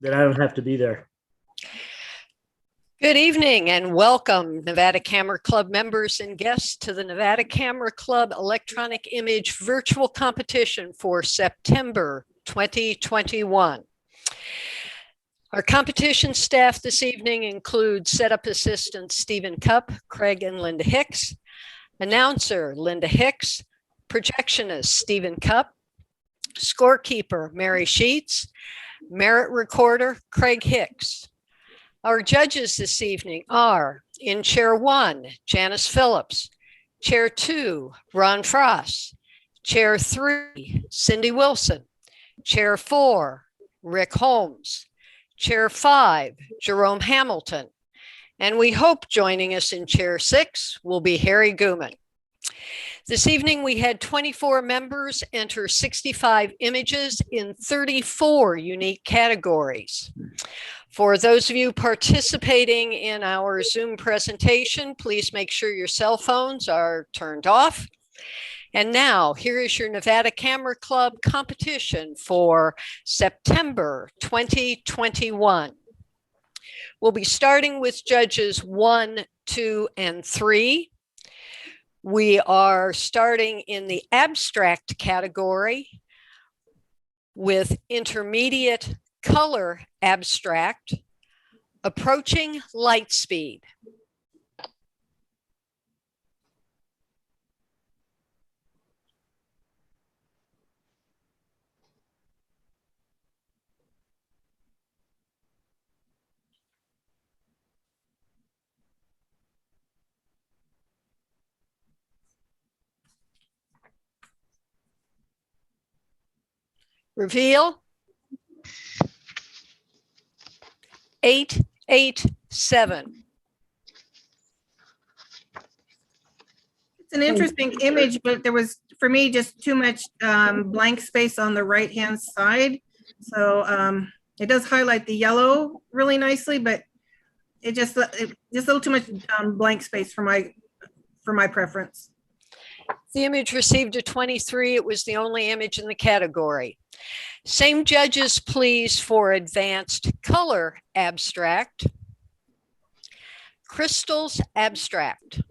that I don't have to be there. Good evening and welcome, Nevada Camera Club members and guests, to the Nevada Camera Club Electronic Image Virtual Competition for September 2021. Our competition staff this evening includes setup assistants Stephen Cupp, Craig and Linda Hicks, announcer Linda Hicks, projectionist Stephen Cupp, scorekeeper Mary Sheets, merit recorder Craig Hicks. Our judges this evening are in Chair 1, Janice Phillips, Chair 2, Ron Frost, Chair 3, Cindy Wilson, Chair 4, Rick Holmes, Chair 5, Jerome Hamilton, and we hope joining us in Chair 6 will be Harry Gooman. This evening, we had 24 members enter 65 images in 34 unique categories. For those of you participating in our Zoom presentation, please make sure your cell phones are turned off. And now, here is your Nevada Camera Club competition for September 2021. We'll be starting with judges 1, 2, and 3. We are starting in the abstract category with intermediate color abstract, approaching light speed. Reveal. 887. It's an interesting image, but there was, for me, just too much blank space on the right-hand side. So it does highlight the yellow really nicely, but it just a little too much blank space for my preference. The image received a 23. It was the only image in the category. Same judges, please, for advanced color abstract. Crystals abstract.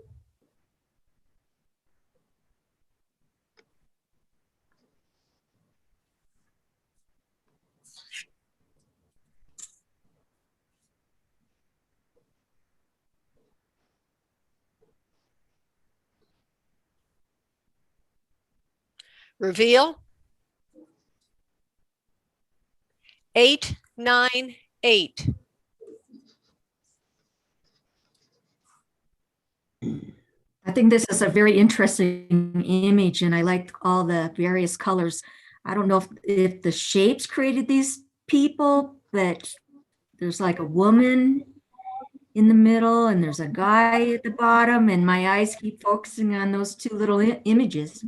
Reveal. 898. I think this is a very interesting image, and I like all the various colors. I don't know if the shapes created these people, but there's like a woman in the middle and there's a guy at the bottom, and my eyes keep focusing on those two little images.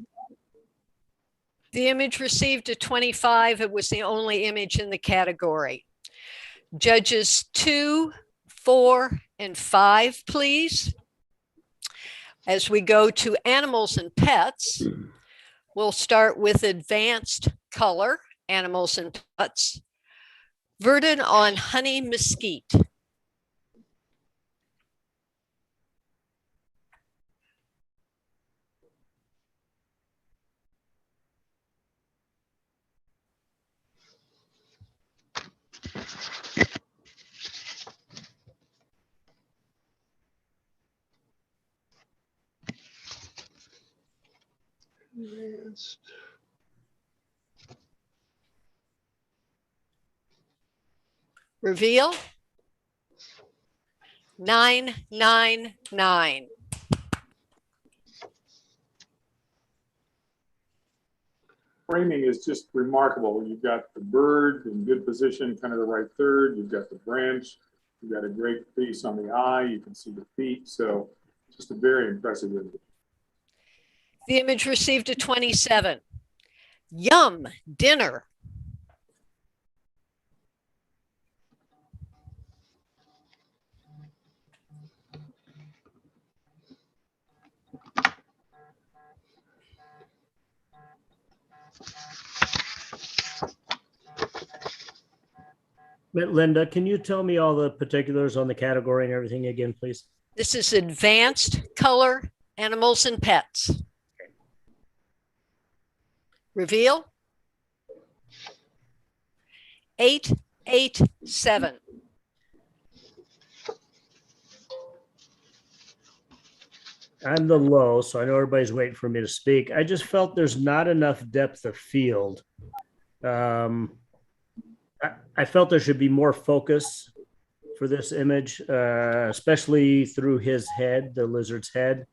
The image received a 25. It was the only image in the category. Judges 2, 4, and 5, please. As we go to animals and pets, we'll start with advanced color, animals and pets. Verdon on honey mesquite. Reveal. 999. Framing is just remarkable. You've got the bird in good position, kind of the right third. You've got the branch. You've got a great piece on the eye. You can see the feet. So just a very impressive image. The image received a 27. Yum, dinner. Linda, can you tell me all the particulars on the category and everything again, please? This is advanced color animals and pets. Reveal. 887. I'm the low, so I know everybody's waiting for me to speak. I just felt there's not enough depth of field. I felt there should be more focus for this image, especially through his head, the lizard's head.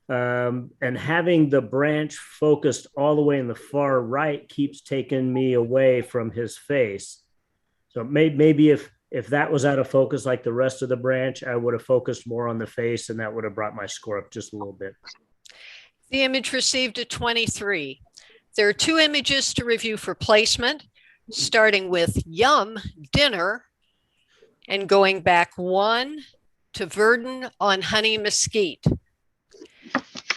And having the branch focused all the way in the far right keeps taking me away from his face. So maybe if that was out of focus like the rest of the branch, I would have focused more on the face, and that would have brought my score up just a little bit. The image received a 23. There are 2 images to review for placement, starting with Yum Dinner and going back 1 to Verdon on Honey Mesquite.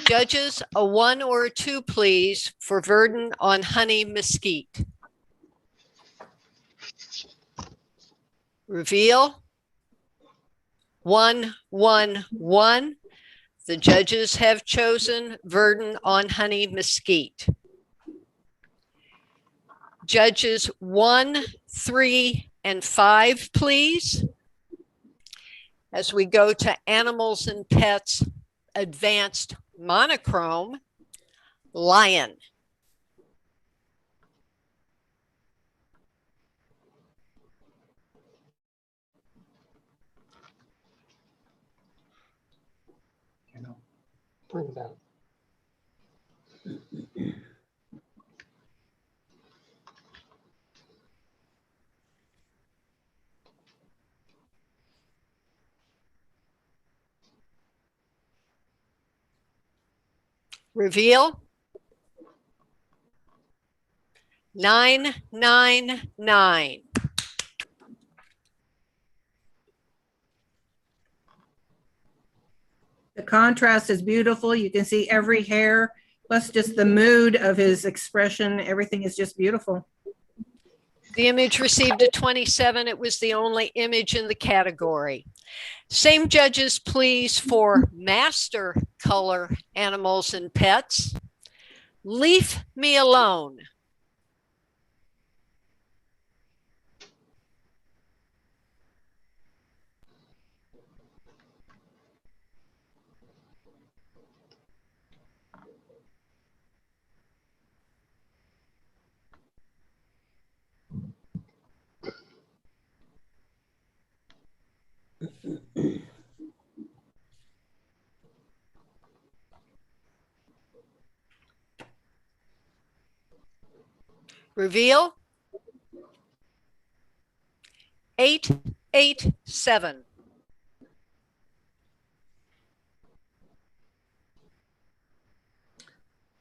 Judges, a 1 or a 2, please, for Verdon on Honey Mesquite. Reveal. 1, 1, 1. The judges have chosen Verdon on Honey Mesquite. Judges 1, 3, and 5, please. As we go to Animals and Pets, Advanced Monochrome, Lion. Bring it out. Reveal. 999. The contrast is beautiful. You can see every hair, plus just the mood of his expression. Everything is just beautiful. The image received a 27. It was the only image in the category. Same judges, please, for Master Color Animals and Pets. Leave Me Alone. Reveal. 887.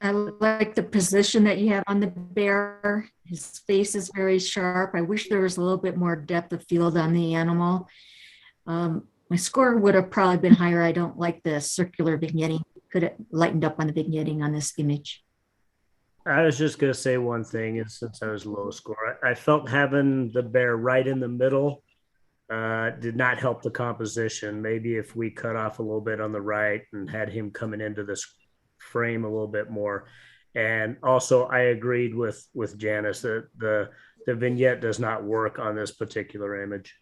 I like the position that you have on the bear. His face is very sharp. I wish there was a little bit more depth of field on the animal. My score would have probably been higher. I don't like the circular vignetting. Could have lightened up on the vignetting on this image. I was just going to say one thing, and since I was low score, I felt having the bear right in the middle did not help the composition. Maybe if we cut off a little bit on the right and had him coming into this frame a little bit more. And also I agreed with Janice that the vignette does not work on this particular image.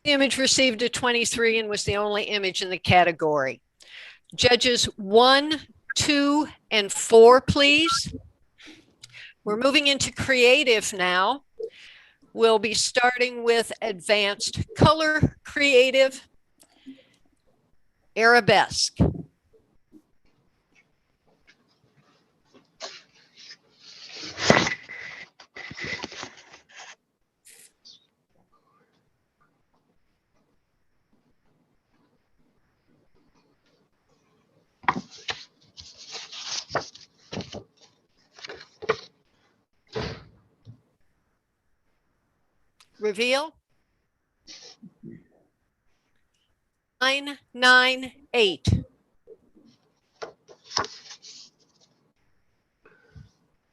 The image received a 23 and was the only image in the category. Judges 1, 2, and 4, please. We're moving into creative now. We'll be starting with Advanced Color Creative, Arabesque. Reveal. 998.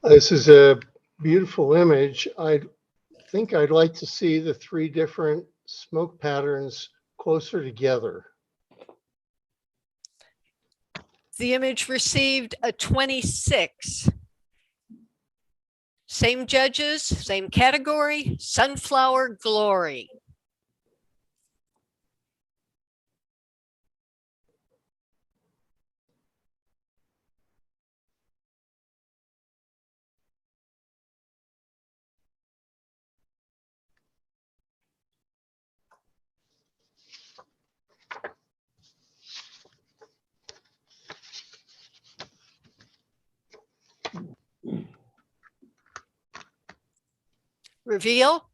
This is a beautiful image. I think I'd like to see the three different smoke patterns closer together. The image received a 26. Same judges, same category, Sunflower Glory. Reveal.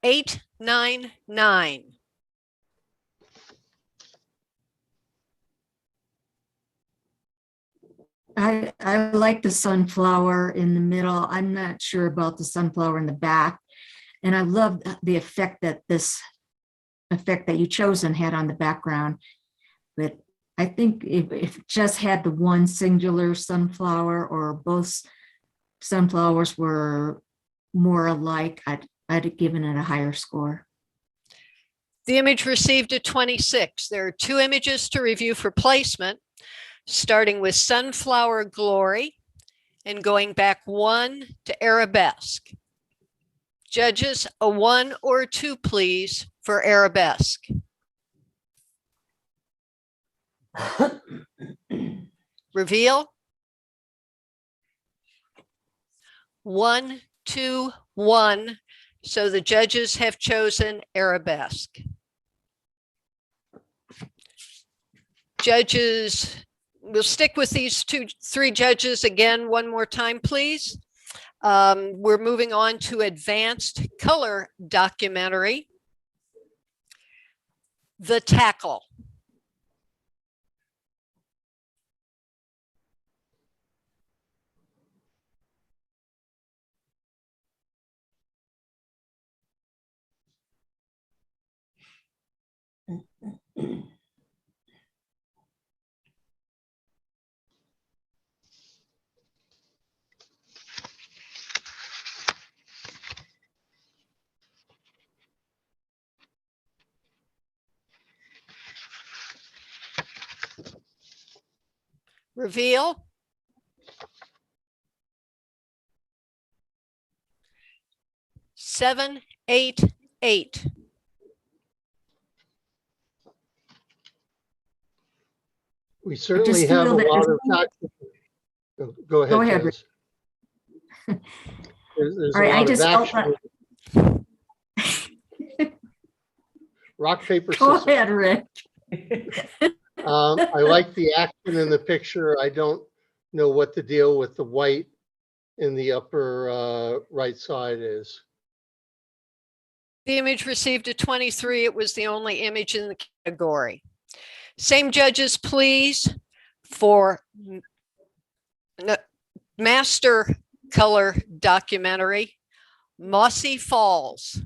899. I like the sunflower in the middle. I'm not sure about the sunflower in the back. And I love the effect that you chosen had on the background. But I think if it just had the one singular sunflower or both sunflowers were more alike, I'd have given it a higher score. The image received a 26. There are two images to review for placement, starting with Sunflower Glory and going back 1 to Arabesque. Judges, a 1 or a 2, please, for Arabesque. Reveal. 1, 2, 1. So the judges have chosen Arabesque. Judges, we'll stick with these three judges again one more time, please. We're moving on to advanced color documentary. The Tackle. Reveal. 7, 8, 8. We certainly have a lot of action. Go ahead. Go ahead. Janice. There's All right, a lot I just of felt action. Rock, paper, Go scissors. ahead, Rick. I like the action in the picture. I don't know what the deal with the white in the upper right side is. The image received a 23. It was the only image in the category. Same judges, please, for master color documentary, Mossy Falls.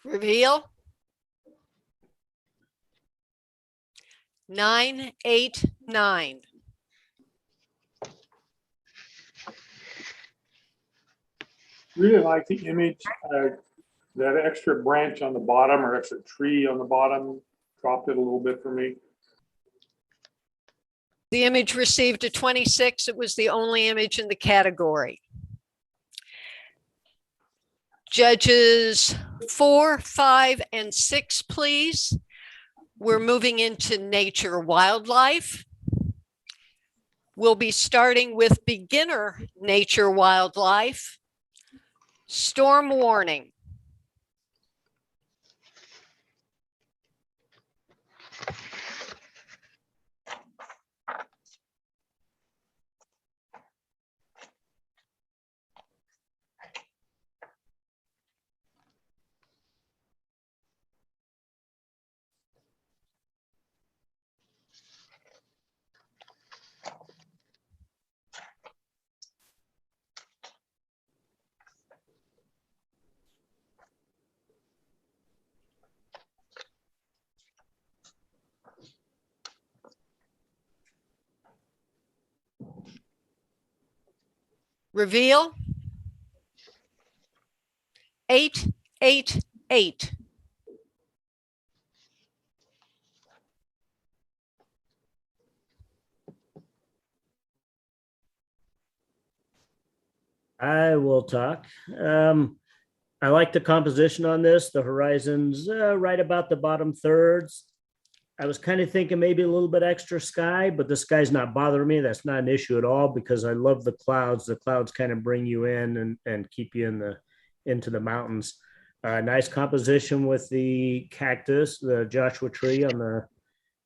Reveal. 9, 8, 9. Really like the image, that extra branch on the bottom or extra tree on the bottom, dropped it a little bit for me. The image received a 26. It was the only image in the category. Judges 4, 5, and 6, please. We're moving into nature wildlife. We'll be starting with beginner nature wildlife. Storm warning. Reveal. 888. I will talk. I like the composition on this. The horizon's right about the bottom thirds. I was kind of thinking maybe a little bit extra sky, but the sky's not bothering me. That's not an issue at all because I love the clouds. The clouds kind of bring you in and keep you into the mountains. Nice composition with the cactus, the Joshua tree on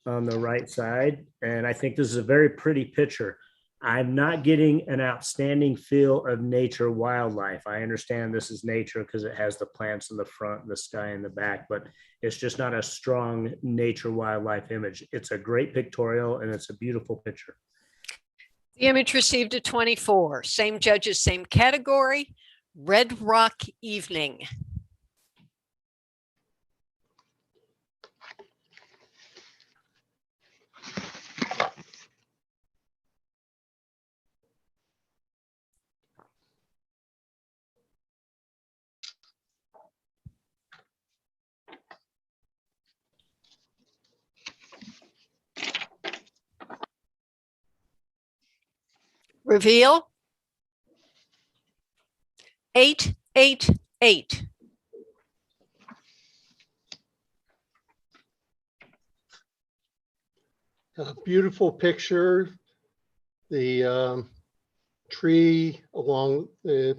the right side. And I think this is a very pretty picture. I'm not getting an outstanding feel of nature wildlife. I understand this is nature because it has the plants in the front and the sky in the back, but it's just not a strong nature wildlife image. It's a great pictorial and it's a beautiful picture. The image received a 24. Same judges, same category. Red Rock Evening. Reveal. 888. A beautiful picture. The tree along the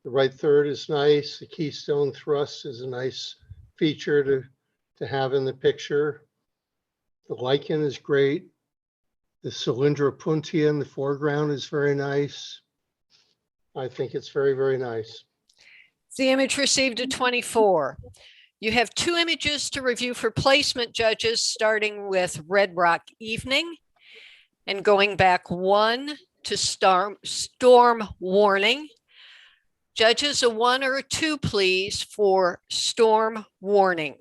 right third is nice. The keystone thrust is a nice feature to have in the picture. The lichen is great. The Cylindra puntia in the foreground is very nice. I think it's very, very nice. The image received a 24. You have 2 images to review for placement, judges, starting with Red Rock Evening and going back 1 to storm warning. Judges, a 1 or a 2, please, for storm warning.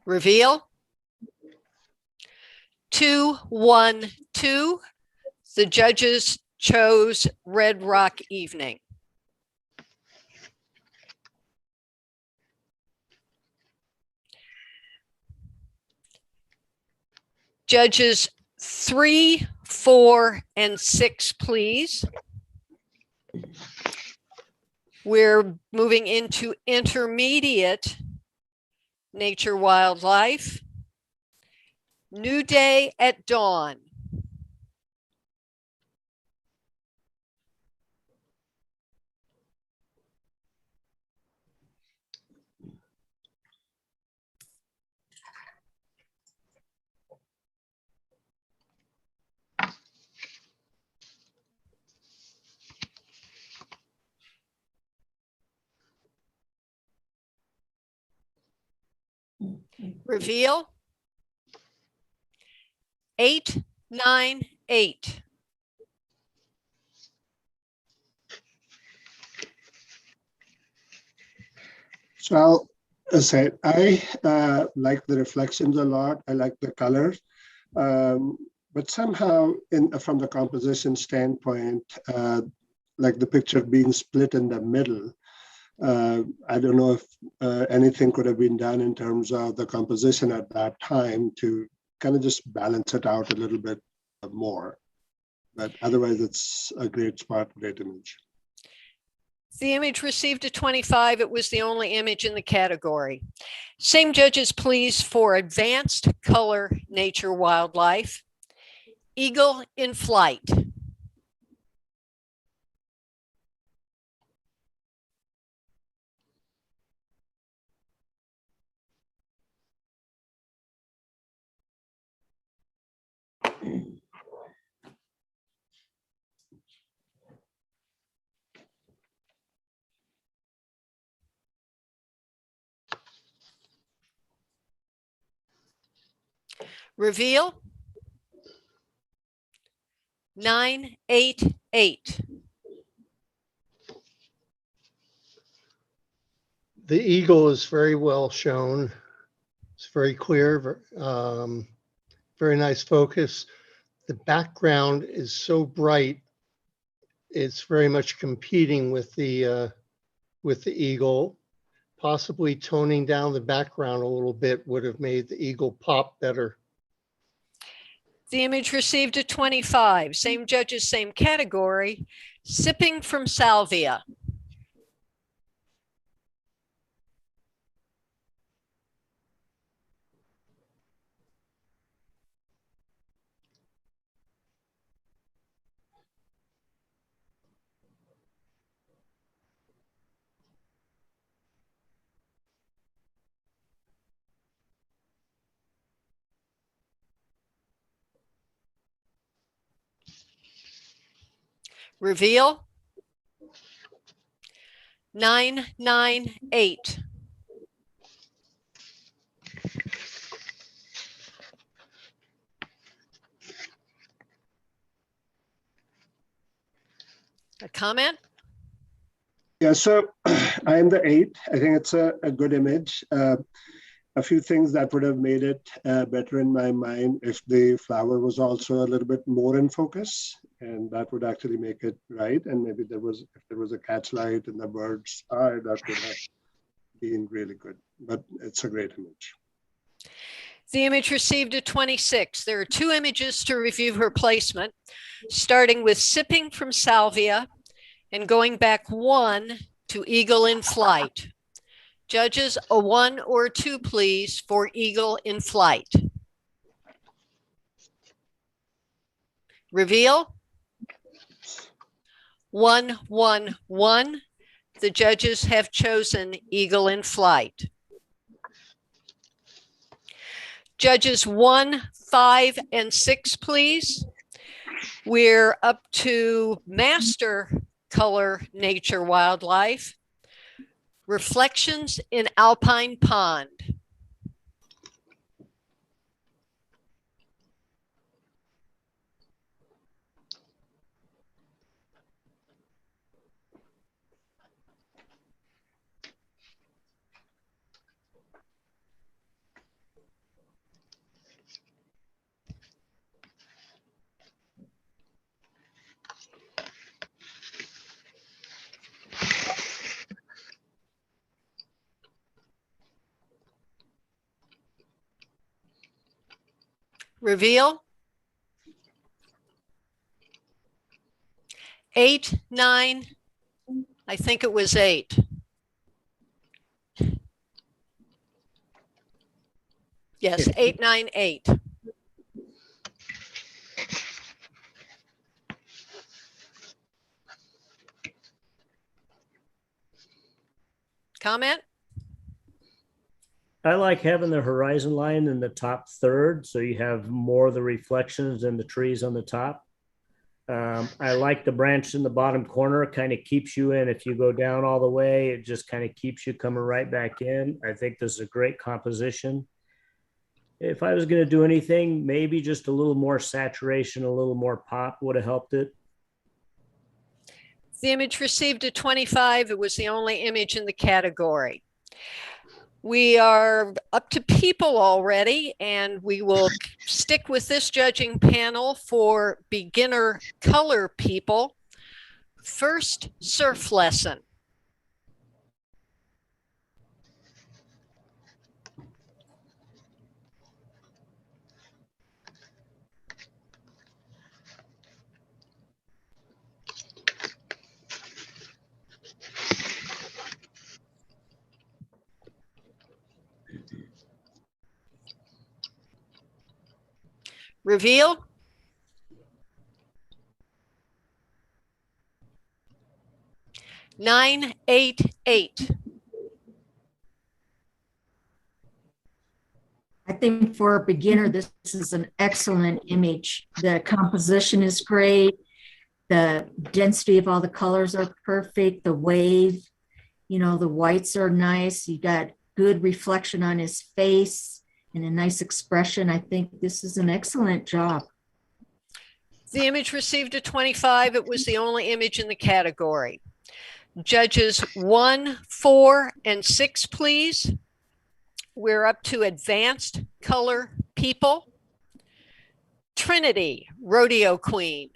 Reveal. 212. The judges chose Red Rock Evening. Judges 3, 4, and 6, please. We're moving into intermediate nature wildlife. New day at dawn. Reveal. 898. So I'll say I like the reflections a lot. I like the colors, but somehow, from the composition standpoint, like the picture being split in the middle, I don't know if anything could have been done in terms of the composition at that time to kind of just balance it out a little bit more. But otherwise, it's a great spot, great image. The image received a 25. It was the only image in the category. Same judges, please, for advanced color nature wildlife. Eagle in flight. Reveal. 988. The eagle is very well shown. It's very clear, very nice focus. The background is so bright. It's very much competing with the eagle. Possibly toning down the background a little bit would have made the eagle pop better. The image received a 25. Same judges, same category. Sipping from salvia. Reveal. 998. A comment? Yeah, so I'm the 8. I think it's a good image. A few things that would have made it better in my mind if the flower was also a little bit more in focus, and that would actually make it right. And maybe if there was a catch light in the bird's eye, that would have been really good. But it's a great image. The image received a 26. There are 2 images to review her placement, starting with sipping from salvia and going back 1 to eagle in flight. Judges, a 1 or a 2, please, for eagle in flight. Reveal. 1, 1, 1. The judges have chosen eagle in flight. Judges 1, 5, and 6, please. We're up to master color nature wildlife. Reflections in Alpine Pond. Reveal. 8, 9, I think it was 8. Yes, 8, 9, 8. Comment? I like having the horizon line in the top third, so you have more of the reflections and the trees on the top. I like the branch in the bottom corner. It kind of keeps you in. If you go down all the way, it just kind of keeps you coming right back in. I think this is a great composition. If I was going to do anything, maybe just a little more saturation, a little more pop would have helped it. The image received a 25. It was the only image in the category. We are up to people already, and we will stick with this judging panel for beginner color people. First, surf lesson. Reveal. 988. I think for a beginner, this is an excellent image. The composition is great. The density of all the colors are perfect. The wave, the whites are nice. You got good reflection on his face and a nice expression. I think this is an excellent job. The image received a 25. It was the only image in the category. Judges 1, 4, and 6, please. We're up to Advanced Color People. Trinity, Rodeo Queen.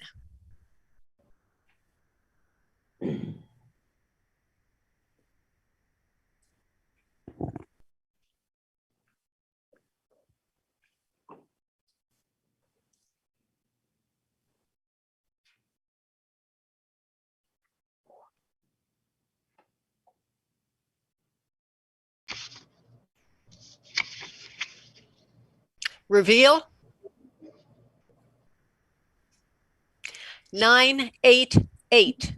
Reveal. 988.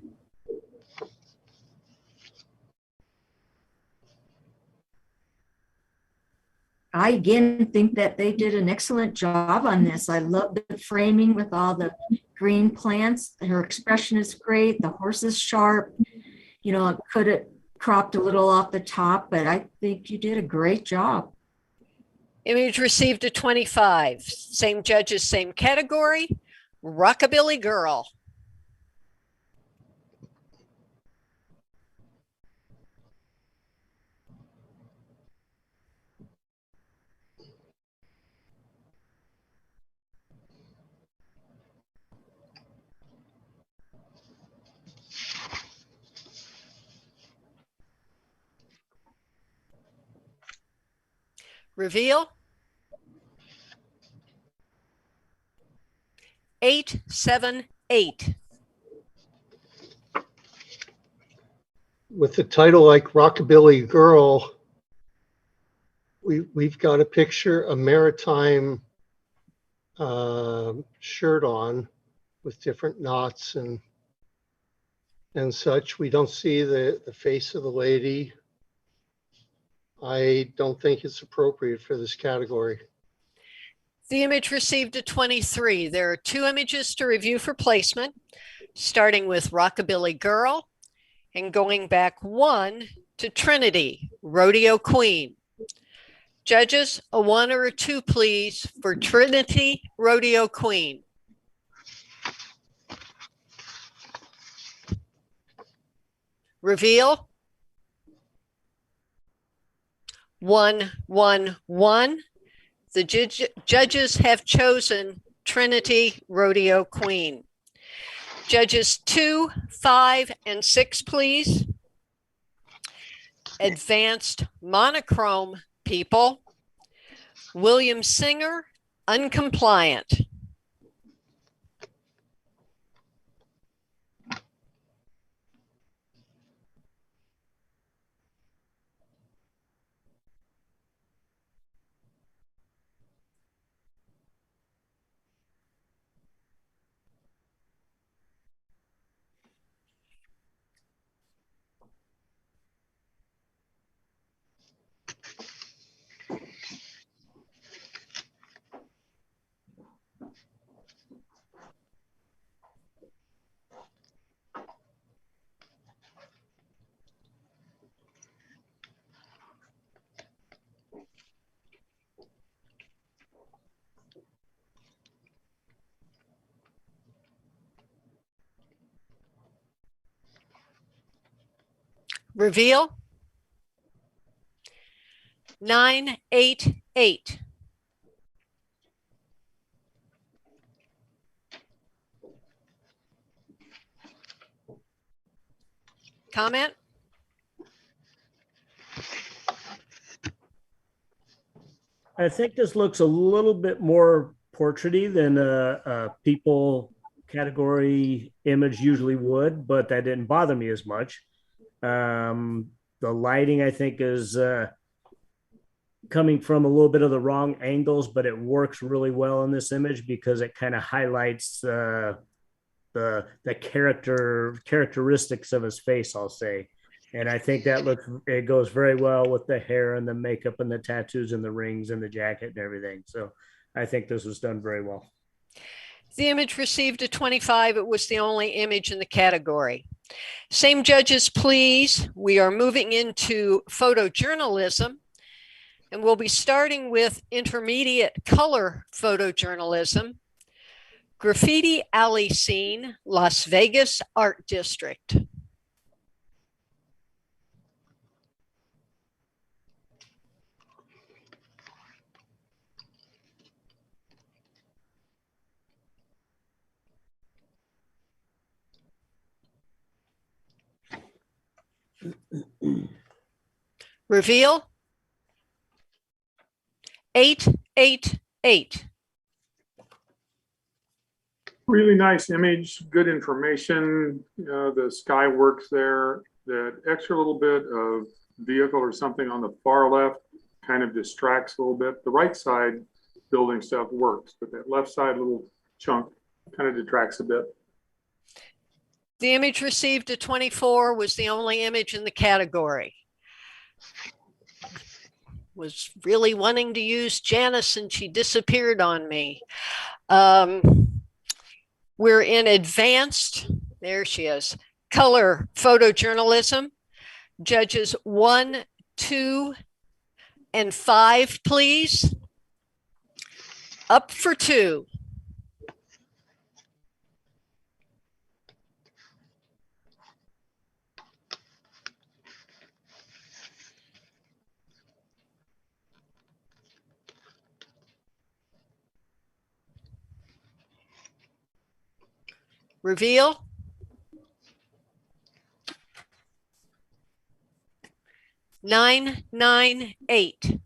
I again think that they did an excellent job on this. I love the framing with all the green plants. Her expression is great. The horse is sharp. You know, it could have cropped a little off the top, but I think you did a great job. Image received a 25. Same judges, same category. Rockabilly Girl. Reveal. 878. With the title like Rockabilly Girl, we've got a picture, a maritime shirt on with different knots and such. We don't see the face of the lady. I don't think it's appropriate for this category. The image received a 23. There are 2 images to review for placement, starting with Rockabilly Girl and going back 1 to Trinity, Rodeo Queen. Judges, a 1 or a 2, please, for Trinity, Rodeo Queen. Reveal. 1, 1, 1. The judges have chosen Trinity, Rodeo Queen. Judges 2, 5, and 6, please. Advanced Monochrome People. William Singer, Uncompliant. Reveal. 988. Comment? I think this looks a little bit more portraity than a people category image usually would, but that didn't bother me as much. The lighting, I think, is coming from a little bit of the wrong angles, but it works really well in this image because it kind of highlights the characteristics of his face, I'll say. And I think it goes very well with the hair and the makeup and the tattoos and the rings and the jacket and everything. So I think this was done very well. The image received a 25. It was the only image in the category. Same judges, please. We are moving into photojournalism, and we'll be starting with intermediate color photojournalism. Graffiti Alley Scene, Las Vegas Art District. Reveal. 888. Really nice image, good information. The sky works there. That extra little bit of vehicle or something on the far left kind of distracts a little bit. The right side building stuff works, but that left side little chunk kind of detracts a bit. The image received a 24 was the only image in the category. Was really wanting to use Janice and she disappeared on me. We're in advanced, there she is, color photojournalism. Judges 1, 2, and 5, please. Up for 2. Reveal. 998.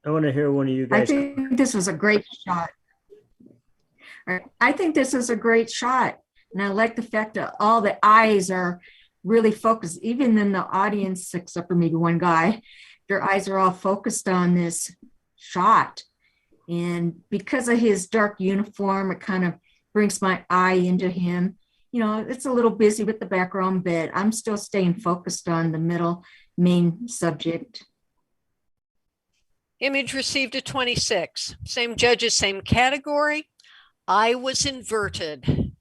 I want to hear one of you I guys. think this was a great shot. I think this is a great shot. And I like the fact that all the eyes are really focused, even in the audience, except for maybe one guy, their eyes are all focused on this shot. And because of his dark uniform, it kind of brings my eye into him. You know, it's a little busy with the background, but I'm still staying focused on the middle main subject. Image received a 26. Same judges, same category. I was inverted.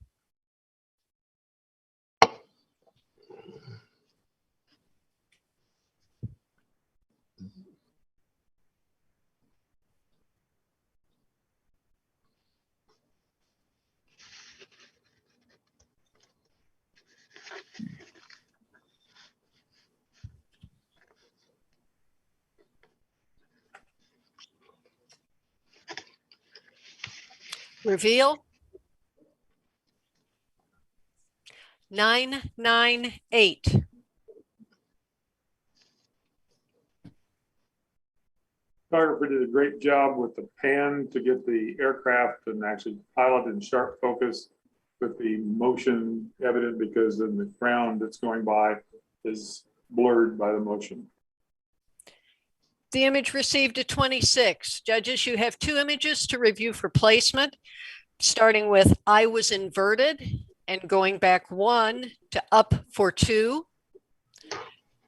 Reveal. 998. Photographer did a great job with the pan to get the aircraft and actually pilot in sharp focus with the motion evident, because then the ground that's going by is blurred by the motion. The image received a 26. Judges, you have 2 images to review for placement, starting with I was inverted and going back 1 to up for 2.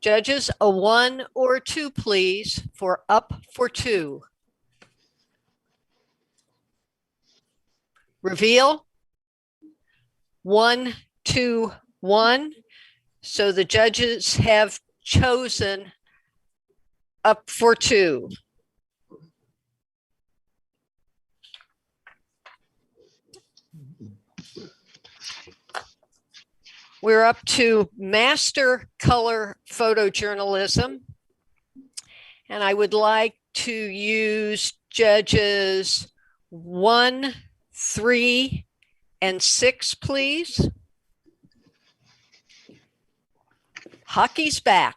Judges, a 1 or a 2, please, for up for 2. Reveal. 1, 2, 1. So the judges have chosen up for 2. We're up to master color photojournalism. And I would like to use judges 1, 3, and 6, please. Hockey's back.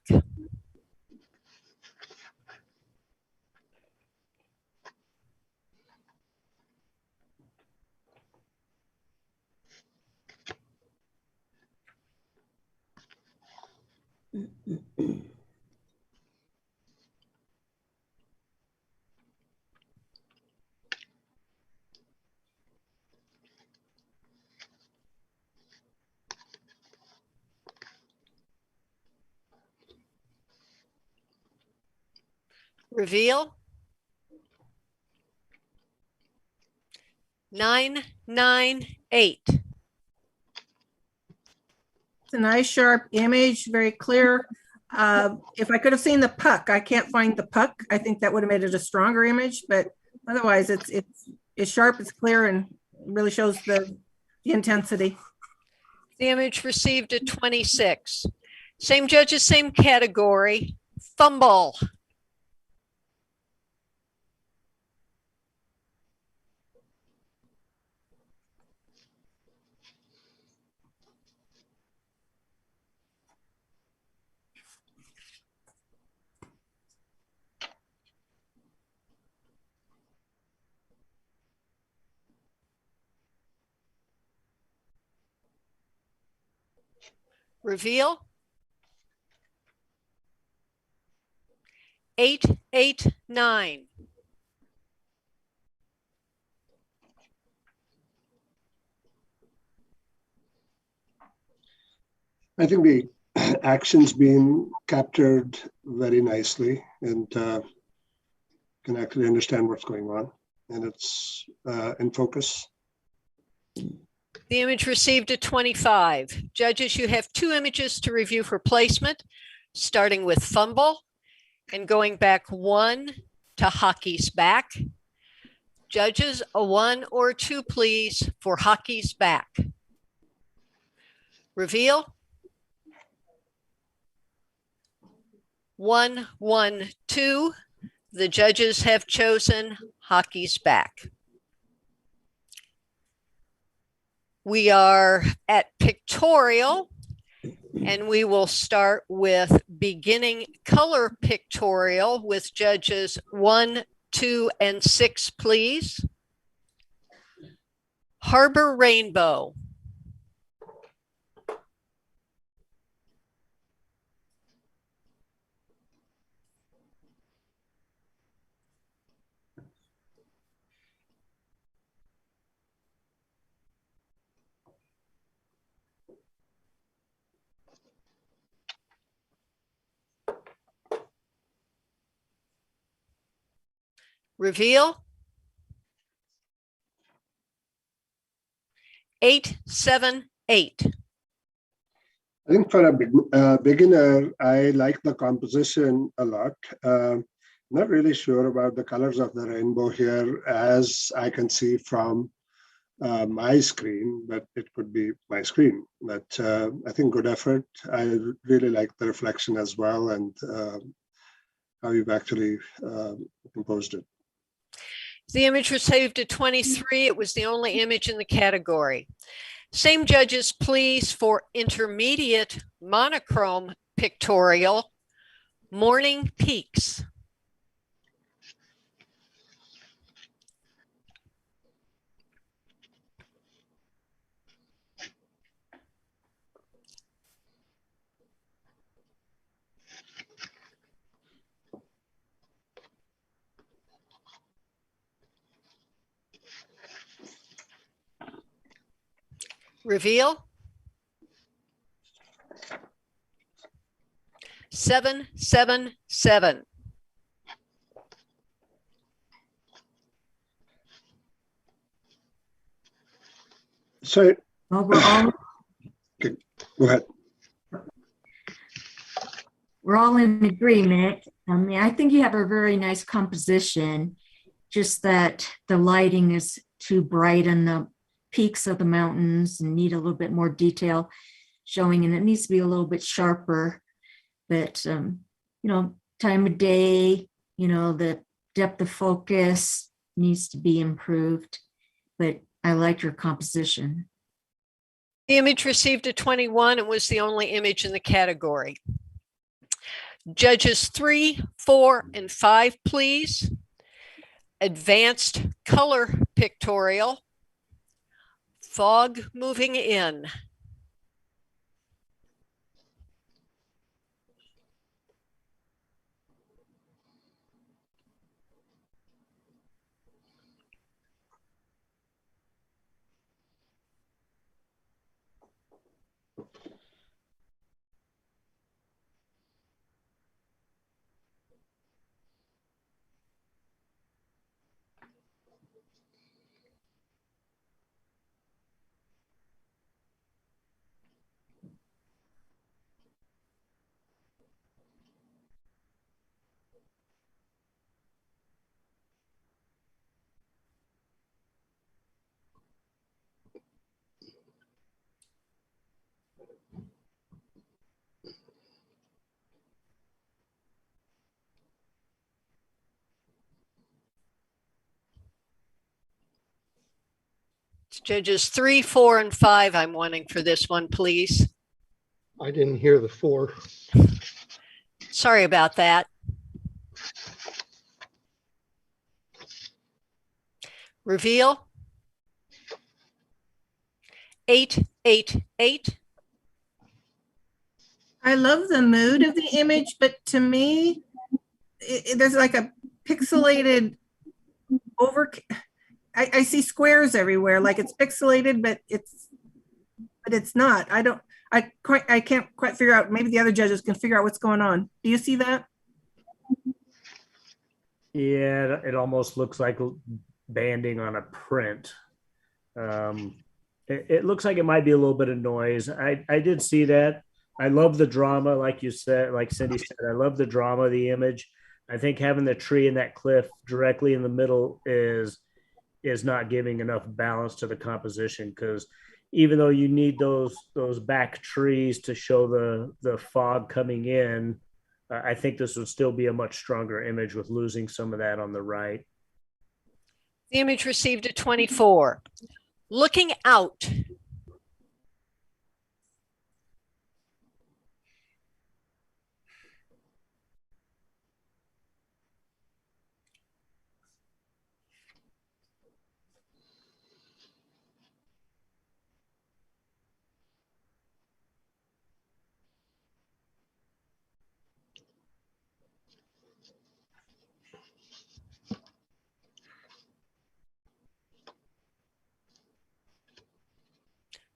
Reveal. 998. It's a nice sharp image, very clear. If I could have seen the puck, I can't find the puck. I think that would have made it a stronger image, but otherwise it's sharp, it's clear, and really shows the intensity. The image received a 26. Same judges, same category. Fumble. Reveal. 889. I think the action's being captured very nicely and can actually understand what's going on, and it's in focus. The image received a 25. Judges, you have 2 images to review for placement, starting with fumble and going back 1 to hockey's back. Judges, a 1 or 2, please, for hockey's back. Reveal. 1, 1, 2. The judges have chosen hockey's back. We are at pictorial, and we will start with beginning color pictorial with judges 1, 2, and 6, please. Harbor rainbow. Reveal. 878. I think for a beginner, I like the composition a lot. Not really sure about the colors of the rainbow here, as I can see from my screen, but it could be my screen. But I think good effort. I really like the reflection as well, and how you've actually composed it. The image was saved at 23. It was the only image in the category. Same judges, please, for intermediate monochrome pictorial, morning peaks. Reveal. 777. So, Well, we're all okay, go ahead. we're all in agreement. I mean, I think you have a very nice composition, just that the lighting is too bright on the peaks of the mountains and need a little bit more detail showing, and it needs to be a little bit sharper. But, time of day, the depth of focus needs to be improved, but I like your composition. The image received a 21 and was the only image in the category. Judges 3, 4, and 5, please. Advanced color pictorial. Fog moving in. Judges 3, 4, and 5, I'm wanting for this one, please. I didn't hear the 4. Sorry about that. Reveal. 888. I love the mood of the image, but to me, there's like a pixelated over. I see squares everywhere, like it's pixelated, but it's not. I can't quite figure out. Maybe the other judges can figure out what's going on. Do you see that? Yeah, it almost looks like banding on a print. It looks like it might be a little bit of noise. I did see that. I love the drama, like you said, like Cindy said. I love the drama of the image. I think having the tree and that cliff directly in the middle is not giving enough balance to the composition, because even though you need those back trees to show the fog coming in, I think this would still be a much stronger image with losing some of that on the right. The image received a 24. Looking out.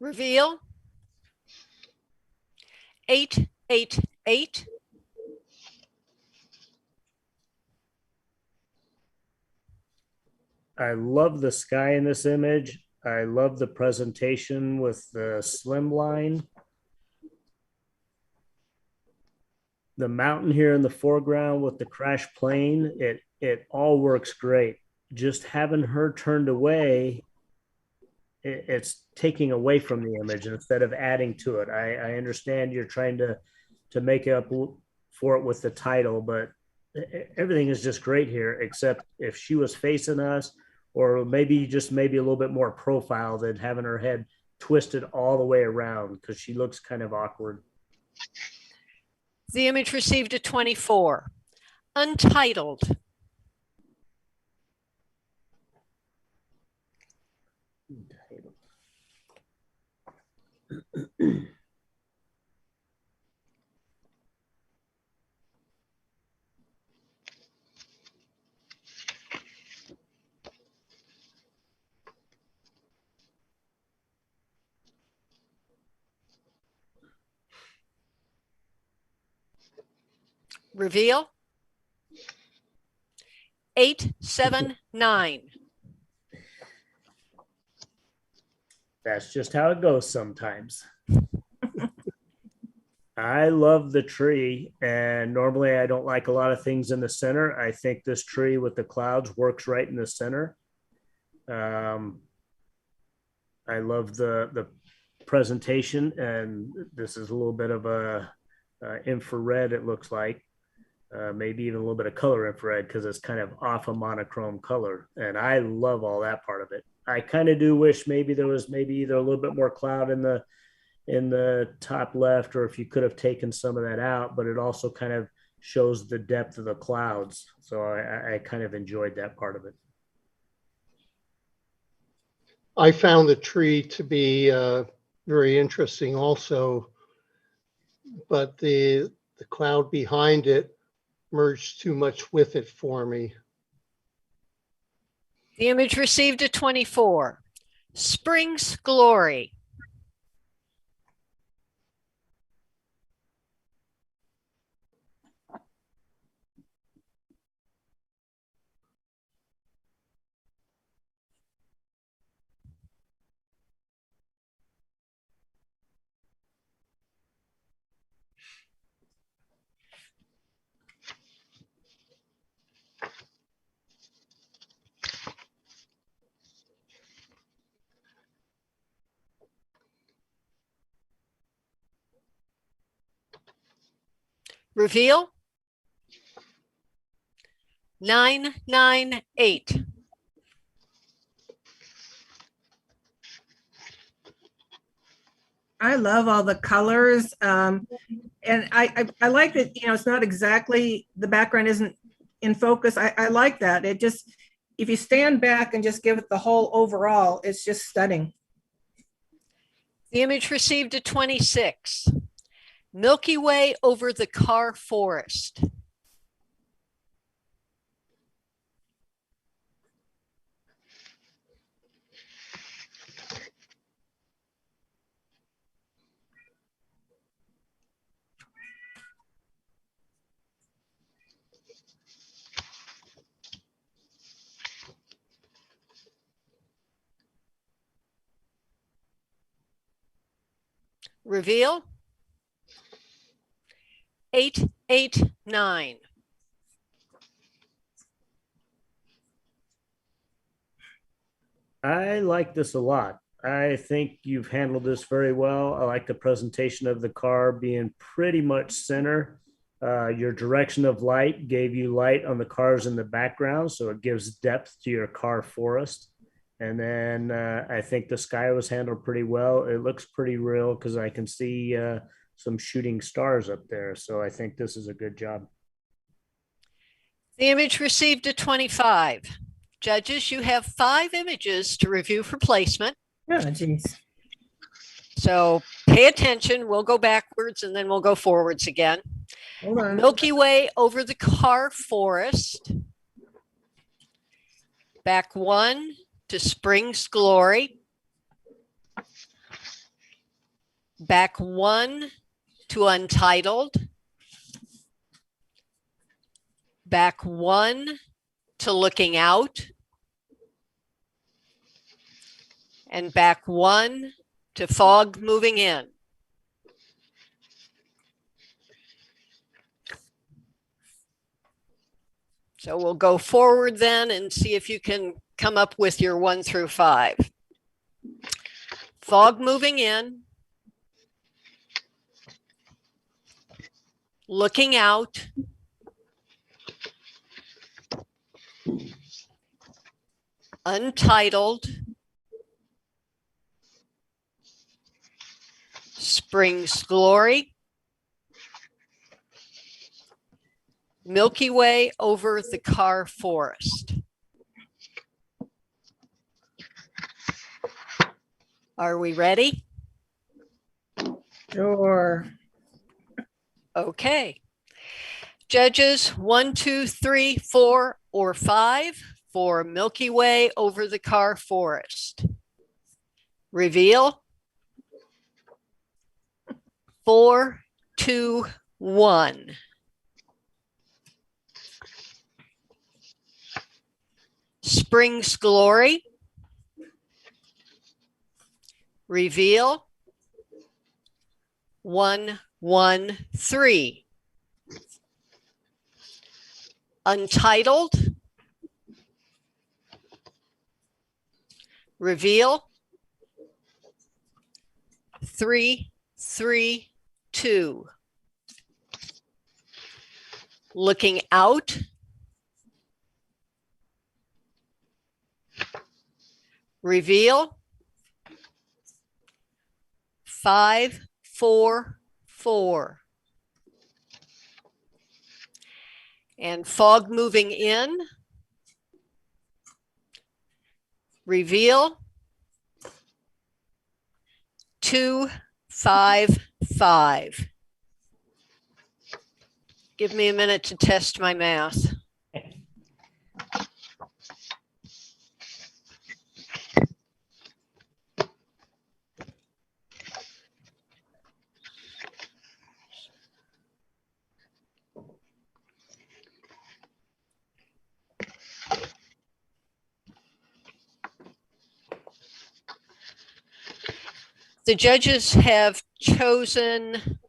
Reveal. 888. I love the sky in this image. I love the presentation with the slim line. The mountain here in the foreground with the crash plane, it all works great. Just having her turned away, it's taking away from the image instead of adding to it. I understand you're trying to make up for it with the title, but everything is just great here, except if she was facing us, or maybe a little bit more profile than having her head twisted all the way around, because she looks kind of awkward. The image received a 24. Untitled. Reveal. 879. That's just how it goes sometimes. I love the tree, and normally I don't like a lot of things in the center. I think this tree with the clouds works right in the center. I love the presentation, and this is a little bit of a infrared, it looks like. Maybe even a little bit of color infrared, because it's kind of off a monochrome color, and I love all that part of it. I kind of do wish maybe there was either a little bit more cloud in the top left, or if you could have taken some of that out, but it also kind of shows the depth of the clouds. So I kind of enjoyed that part of it. I found the tree to be very interesting also, but the cloud behind it merged too much with it for me. The image received a 24. Spring's glory. Reveal. 998. I love all the colors. And I like that, it's not exactly, the background isn't in focus. I like that. It just, if you stand back and just give it the whole overall, it's just stunning. The image received a 26. Milky Way over the Carr Forest. Reveal. 889. I like this a lot. I think you've handled this very well. I like the presentation of the car being pretty much center. Your direction of light gave you light on the cars in the background, so it gives depth to your car forest. And then I think the sky was handled pretty well. It looks pretty real because I can see some shooting stars up there. So I think this is a good job. The image received a 25. Judges, you have 5 images to review for placement. Oh, geez. So pay attention. We'll go backwards and then we'll go forwards again. Hold on. Milky Way over the Carr Forest. Back 1 to Spring's Glory. Back 1 to Untitled. Back 1 to Looking Out. And back 1 to Fog Moving In. So we'll go forward then and see if you can come up with your 1 through 5. Fog moving in. Looking out. Untitled. Spring's Glory. Milky Way over the Carr Forest. Are we ready? Sure. Okay. Judges 1, 2, 3, 4, or 5 for Milky Way over the Carr Forest. Reveal. 4, 2, 1. Spring's Glory. Reveal. 1, 1, 3. Untitled. Reveal. 3, 3, 2. Looking Out. Reveal. 5, 4, 4. And Fog Moving In. Reveal. 2, 5, 5. Give me a minute to test my math. The judges have chosen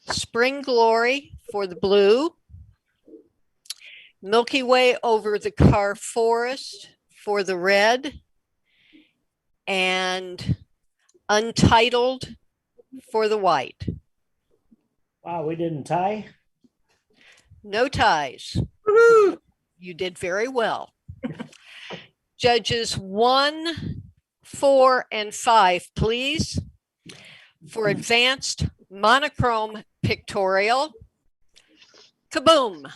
Spring Glory for the blue, Milky Way over the Carr Forest for the red, and Untitled for the white. Wow, we didn't tie. No ties. Woohoo! You did very well. Judges 1, 4, and 5, please. For advanced monochrome pictorial. Kaboom.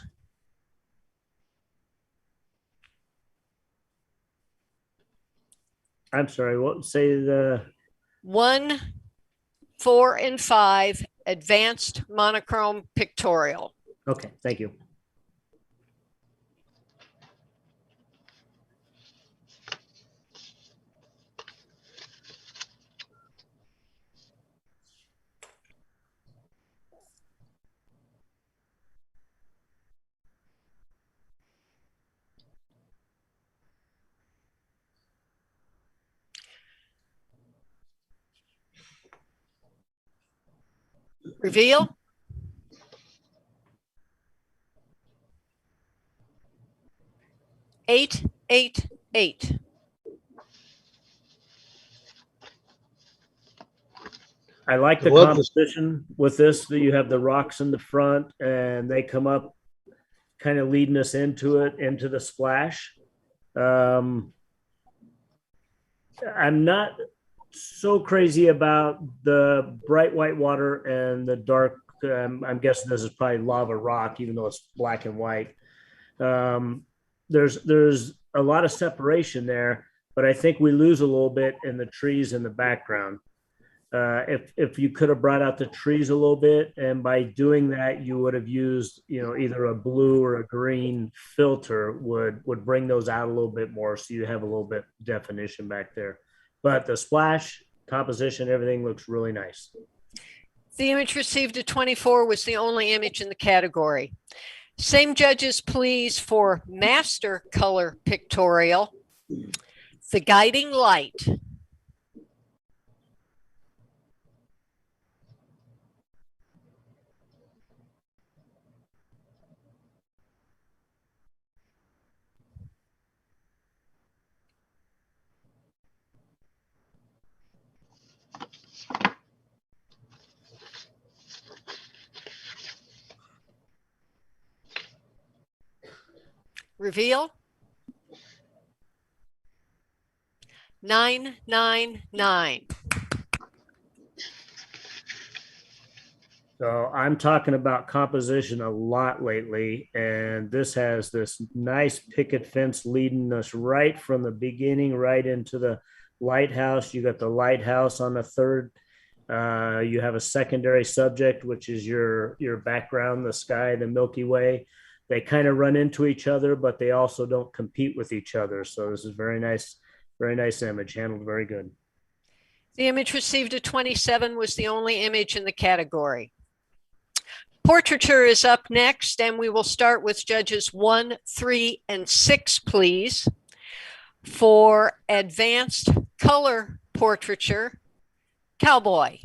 I'm sorry, what say the 1, 4, and 5, advanced monochrome pictorial. Okay, thank you. Reveal. Eight, eight, eight. I like the I love this. composition with this, that you have the rocks in the front and they come up kind of leading us into it, into the splash. I'm not so crazy about the bright white water and the dark. I'm guessing this is probably lava rock, even though it's black and white. There's a lot of separation there, but I think we lose a little bit in the trees in the background. If you could have brought out the trees a little bit, and by doing that, you would have used, either a blue or a green filter would bring those out a little bit more, so you have a little bit definition back there. But the splash, composition, everything looks really nice. The image received a 24 was the only image in the category. Same judges, please, for master color pictorial. The guiding light. Reveal. 999. So I'm talking about composition a lot lately, and this has this nice picket fence leading us right from the beginning right into the lighthouse. You got the lighthouse on the third. You have a secondary subject, which is your background, the sky, the Milky Way. They kind of run into each other, but they also don't compete with each other. So this is very nice image, handled very good. The image received a 27 was the only image in the category. Portraiture is up next, and we will start with judges 1, 3, and 6, please. For advanced color portraiture, Cowboy.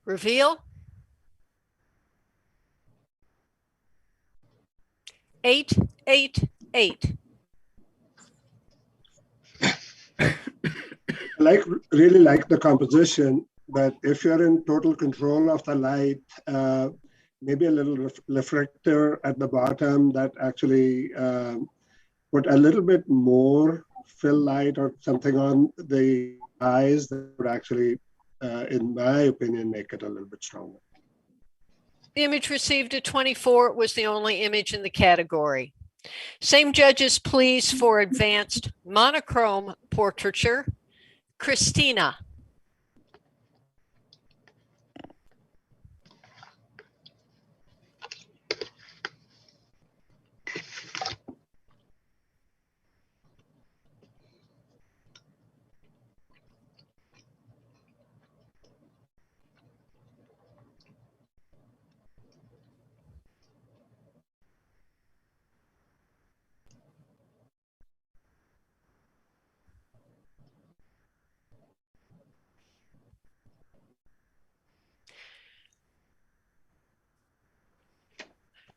Reveal. 8, 8, 8. Really like the composition, but if you're in total control of the light, maybe a little reflector at the bottom that actually put a little bit more fill light or something on the eyes that would actually, in my opinion, make it a little bit stronger. The image received a 24 was the only image in the category. Same judges, please, for advanced monochrome portraiture, Christina.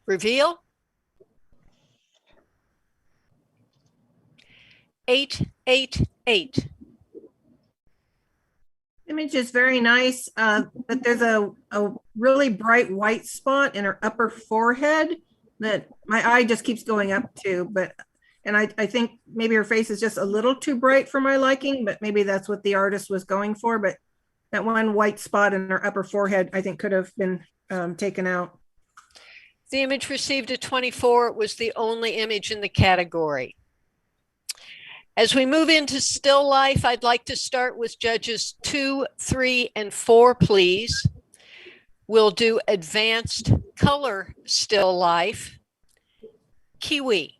Reveal. 8, 8, 8. Image is very nice, but there's a really bright white spot in her upper forehead that my eye just keeps going up to. And I think maybe her face is just a little too bright for my liking, but maybe that's what the artist was going for. But that one white spot in her upper forehead, I think could have been taken out. The image received a 24. It was the only image in the category. As we move into still life, I'd like to start with judges 2, 3, and 4, please. We'll do advanced color still life. Kiwi.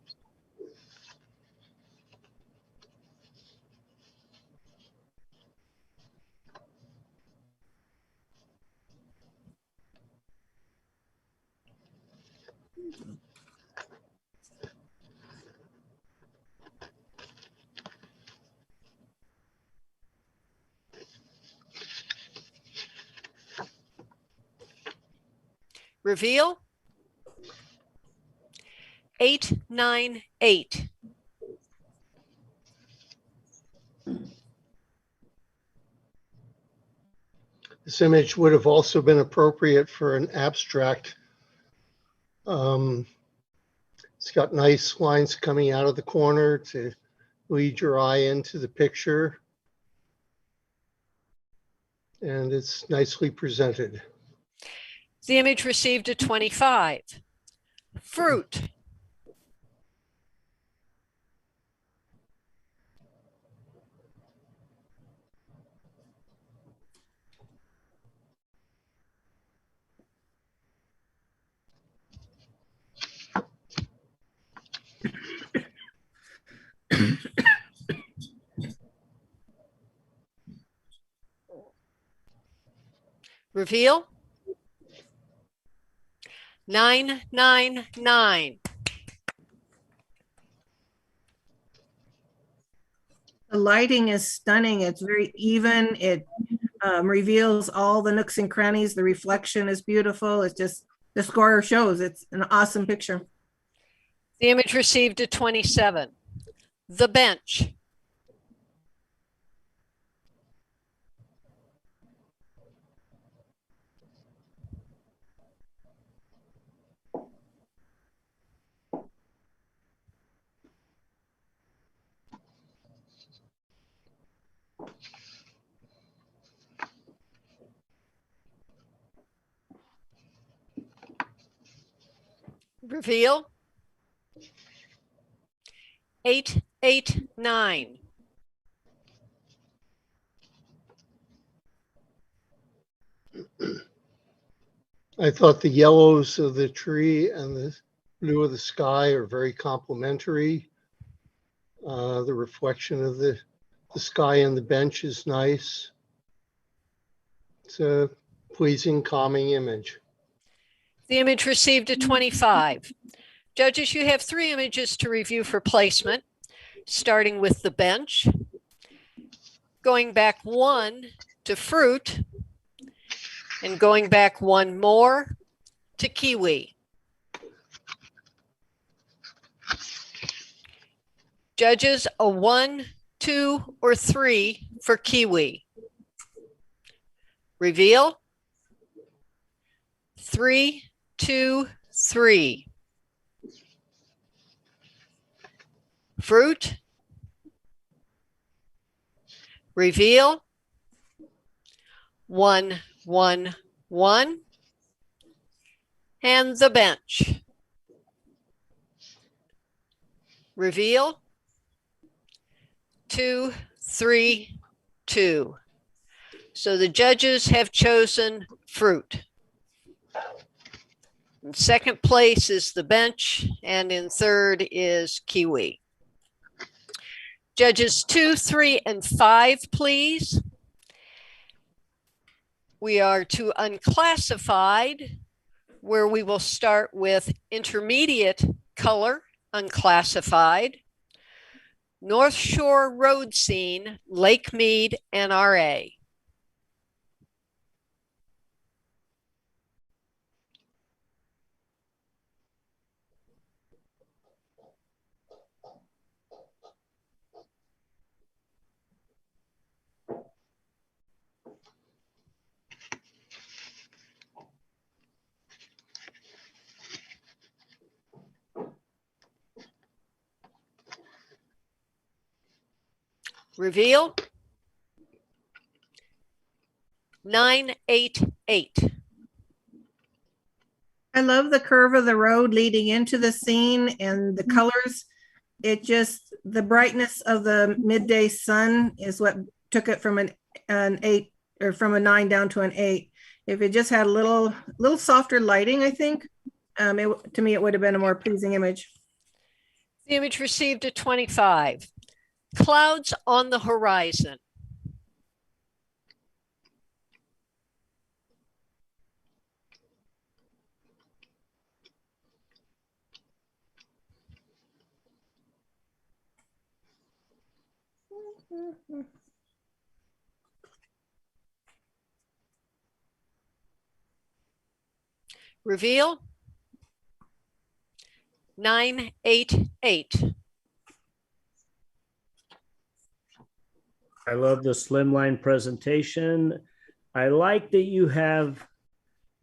Reveal. 898. This image would have also been appropriate for an abstract. It's got nice lines coming out of the corner to lead your eye into the picture. And it's nicely presented. The image received a 25. Fruit. Reveal. 999. The lighting is stunning. It's very even. It reveals all the nooks and crannies. The reflection is beautiful. It's just, the score shows it's an awesome picture. The image received a 27. The bench. Reveal. 889. I thought the yellows of the tree and the blue of the sky are very complementary. The reflection of the sky and the bench is nice. It's a pleasing, calming image. The image received a 25. Judges, you have 3 images to review for placement, starting with the bench, going back 1 to fruit, and going back 1 more to kiwi. Judges, a 1, 2, or 3 for kiwi. Reveal. 3, 2, 3. Fruit. Reveal. 1, 1, 1. And the bench. Reveal. 2, 3, 2. So the judges have chosen fruit. In second place is the bench, and in third is kiwi. Judges 2, 3, and 5, please. We are to unclassified, where we will start with intermediate color, unclassified. North Shore Road Scene, Lake Mead, NRA. Reveal. 988. I love the curve of the road leading into the scene and the colors. It just, the brightness of the midday sun is what took it from an 8 or from a 9 down to an 8. If it just had a little softer lighting, I think, to me, it would have been a more pleasing image. The image received a 25. Clouds on the horizon. Reveal. 988. I love the slimline presentation. I like that you have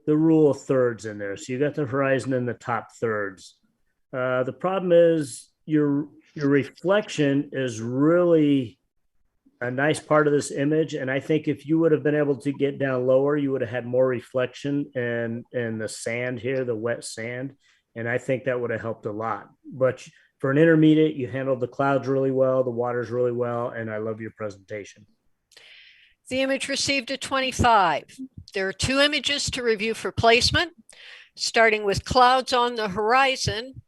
the rule of thirds in there. So you got the horizon in the top thirds. The problem is your reflection is really a nice part of this image. And I think if you would have been able to get down lower, you would have had more reflection in the sand here, the wet sand. And I think that would have helped a lot. But for an intermediate, you handled the clouds really well, the waters really well, and I love your presentation. The image received a 25. There are 2 images to review for placement, starting with clouds on the horizon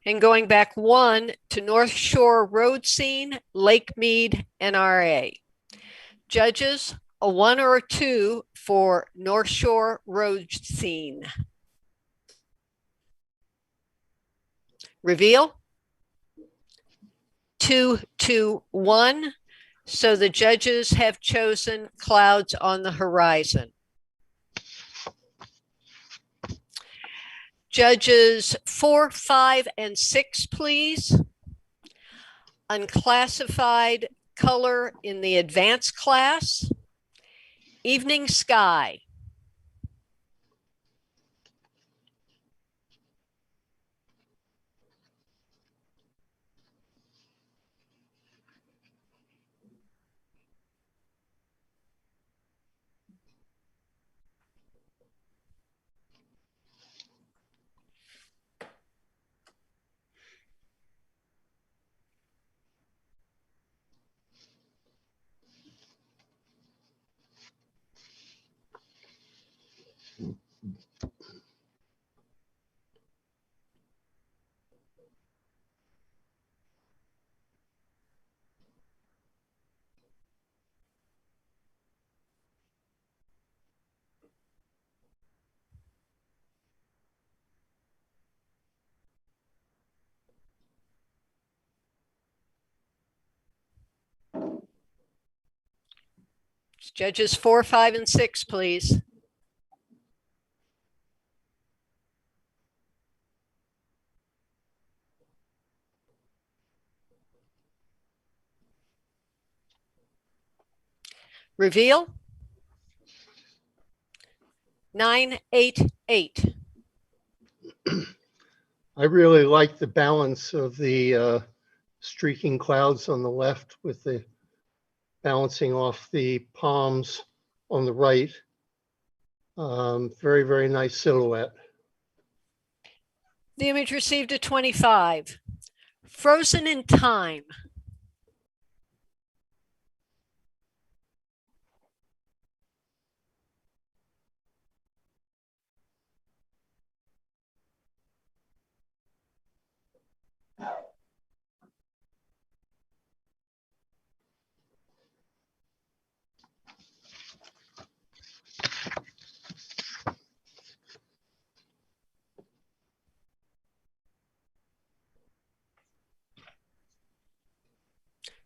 and going back 1 to North Shore Road Scene, Lake Mead, NRA. Judges, a 1 or a 2 for North Shore Road Scene. Reveal. 2, 2, 1. So the judges have chosen clouds on the horizon. Judges 4, 5, and 6, please. Unclassified color in the advanced class. Evening sky. Judges 4, 5, and 6, please. Reveal. 988. I really like the balance of the streaking clouds on the left with the balancing off the palms on the right. Very, very nice silhouette. The image received a 25. Frozen in time.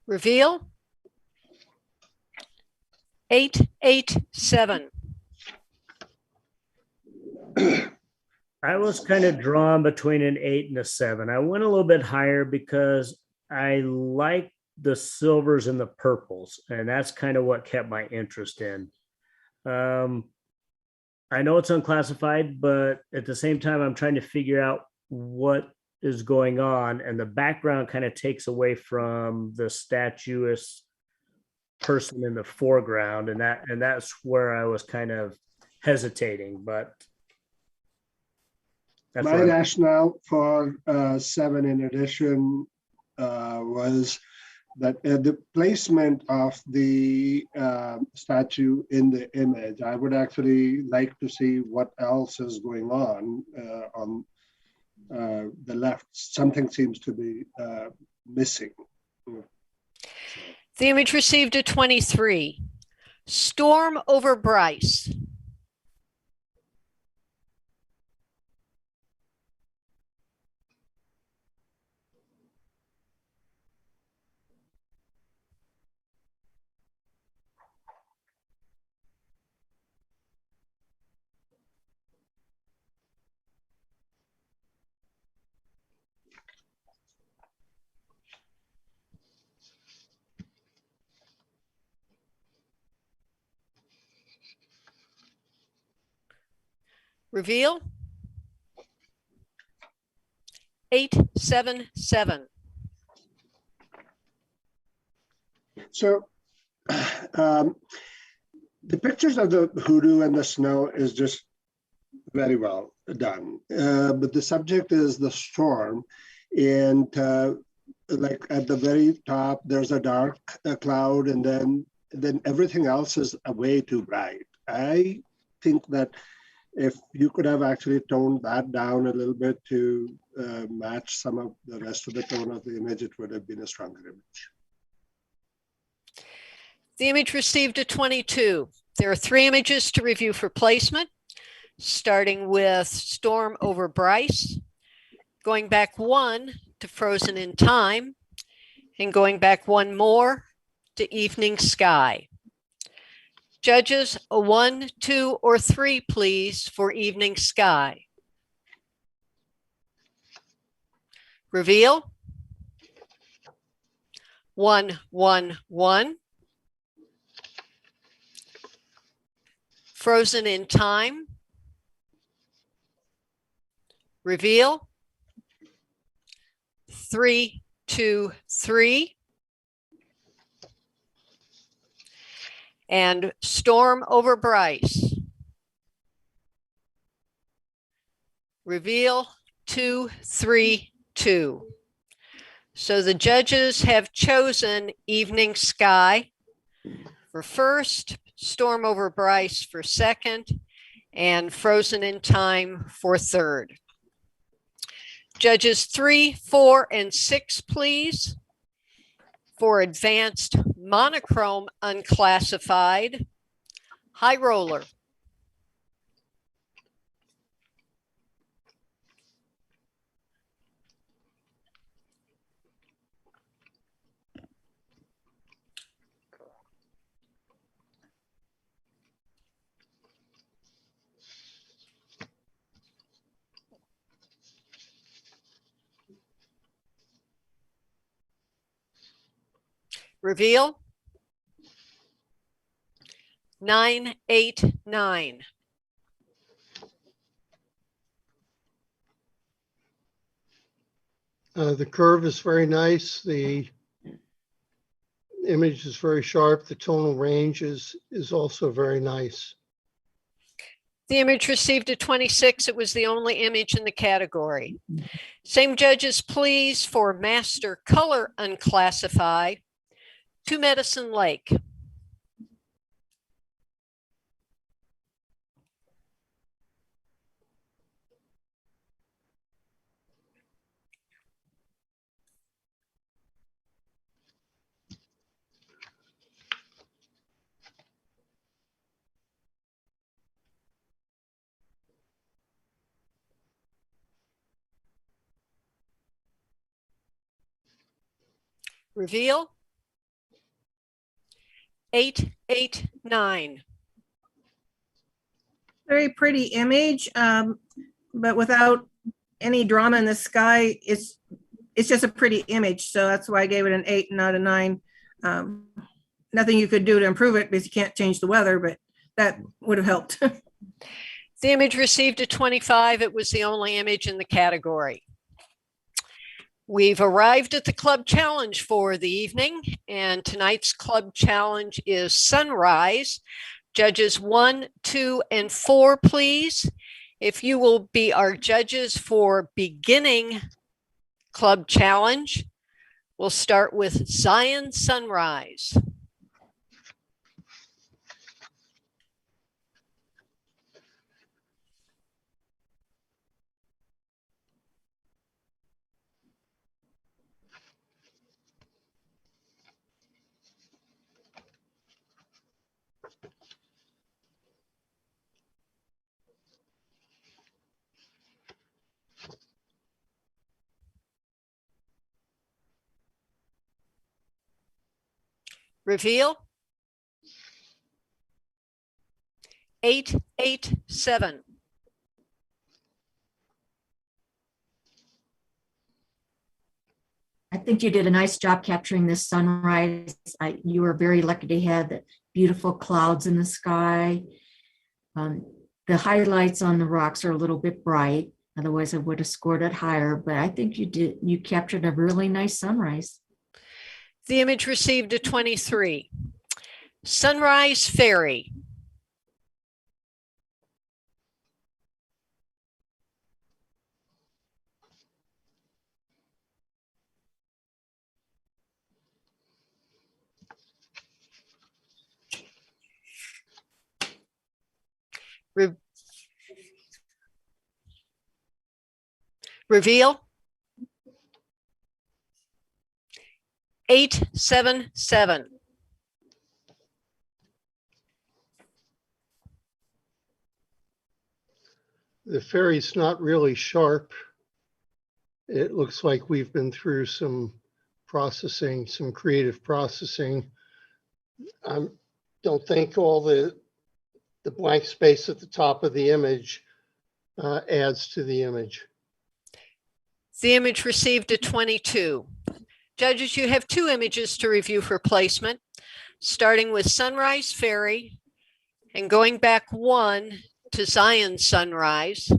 Reveal. 887. I was kind of drawn between an 8 and a 7. I went a little bit higher because I like the silvers and the purples, and that's kind of what kept my interest in. I know it's unclassified, but at the same time, I'm trying to figure out what is going on, and the background kind of takes away from the statuesque person in the foreground, and that's where I was kind of hesitating, but that's My what rationale for 7 in addition was that the placement of the statue in the image, I would actually like to see what else is going on the left. Something seems to be missing. The image received a 23. Storm over Bryce. Reveal. 877. So the pictures of the hoodoo and the snow is just very well done. But the subject is the storm. And like at the very top, there's a dark cloud, and then everything else is way too bright. I think that if you could have actually toned that down a little bit to match some of the rest of the tone of the image, it would have been a stronger image. The image received a 22. There are 3 images to review for placement, starting with Storm over Bryce, going back 1 to Frozen in Time, and going back 1 more to Evening Sky. Judges, a 1, 2, or 3, please, for Evening Sky. Reveal. 1, 1, 1. Frozen in Time. Reveal. 3, 2, 3. And Storm over Bryce. Reveal. 2, 3, 2. So the judges have chosen Evening Sky for first, Storm over Bryce for second, and Frozen in Time for third. Judges 3, 4, and 6, please, for advanced monochrome unclassified. High roller. Reveal. 9, 8, 9. The curve is very nice. The image is very sharp. The tonal range is also very nice. The image received a 26. It was the only image in the category. Same judges, please, for Master Color Unclassified to Medicine Lake. Reveal. 8, 8, 9. Very pretty image, but without any drama in the sky. It's just a pretty image. So that's why I gave it an 8, not a 9. Nothing you could do to improve it because you can't change the weather, but that would have helped. The image received a 25. It was the only image in the category. We've arrived at the club challenge for the evening, and tonight's club challenge is Sunrise. Judges 1, 2, and 4, please. If you will be our judges for beginning club challenge, we'll start with Zion Sunrise. Reveal. 887. I think you did a nice job capturing this sunrise. You were very lucky to have the beautiful clouds in the sky. The highlights on the rocks are a little bit bright. Otherwise, I would have scored it higher, but I think you captured a really nice sunrise. The image received a 23. Sunrise Ferry. Reveal. 877. The ferry's not really sharp. It looks like we've been through some processing, some creative processing. I don't think all the blank space at the top of the image adds to the image. The image received a 22. Judges, you have 2 images to review for placement, starting with Sunrise Ferry and going back 1 to Zion Sunrise.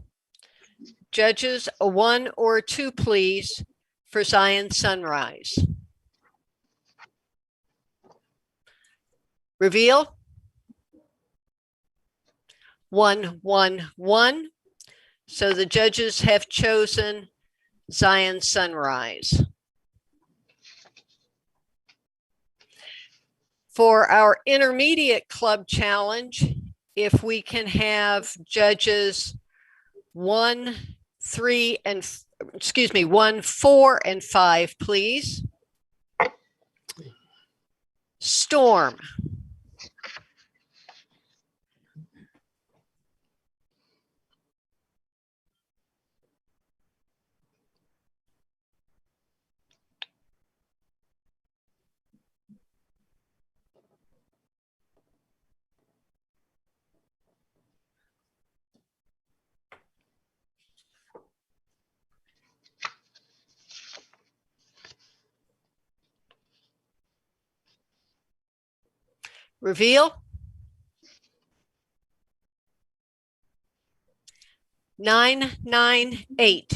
Judges, a 1 or a 2, please, for Zion Sunrise. Reveal. 1, 1, 1. So the judges have chosen Zion Sunrise. For our intermediate club challenge, if we can have judges 1, 3, and 1, 4, and 5, please. Storm. Reveal. 998.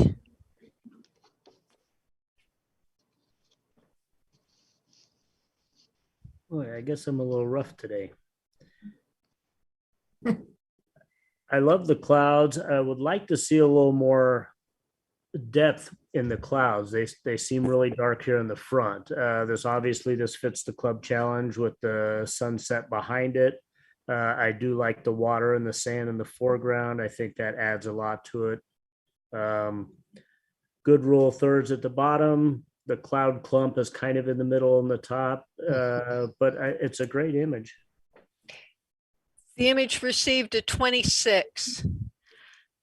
Boy, I guess I'm a little rough today. I love the clouds. I would like to see a little more depth in the clouds. They seem really dark here in the front. This fits the club challenge with the sunset behind it. I do like the water and the sand in the foreground. I think that adds a lot to it. Good rule of thirds at the bottom. The cloud clump is kind of in the middle and the top, but it's a great image. The image received a 26.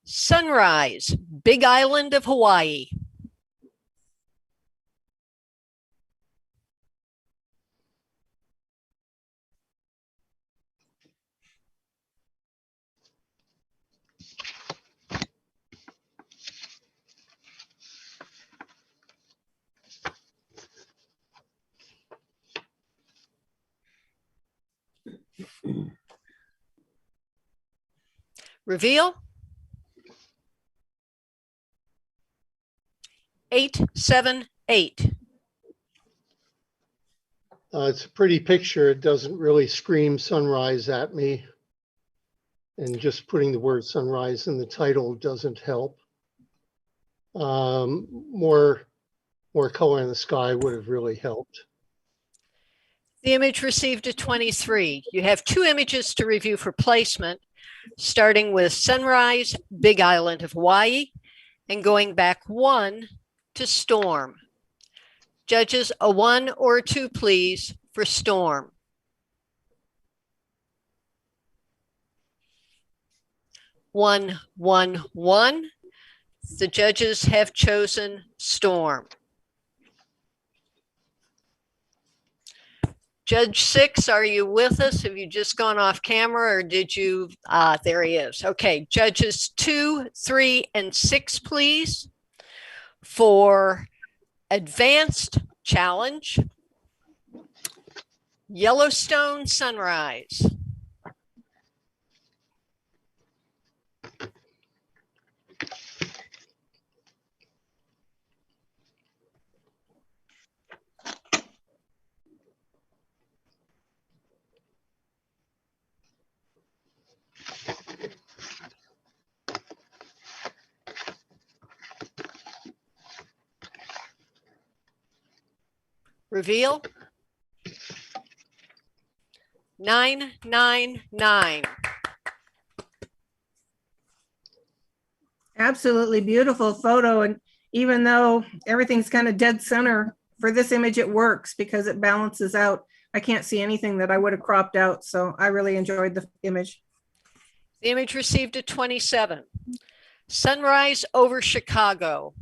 Sunrise, Big Island of Hawaii. Reveal. 878. It's a pretty picture. It doesn't really scream sunrise at me. And just putting the word sunrise in the title doesn't help. More color in the sky would have really helped. The image received a 23. You have 2 images to review for placement, starting with sunrise, Big Island of Hawaii, and going back 1 to storm. Judges, a 1 or a 2, please, for storm. One, 1, 1. The judges have chosen storm. Judge 6, are you with us? Have you just gone off camera or did you? There he is. Okay, judges 2, 3, and 6, please, for advanced challenge, Yellowstone Sunrise. Reveal. 999. Absolutely beautiful photo. And even though everything's kind of dead center, for this image, it works because it balances out. I can't see anything that I would have cropped out. So I really enjoyed the image. The image received a 27. Sunrise over Chicago.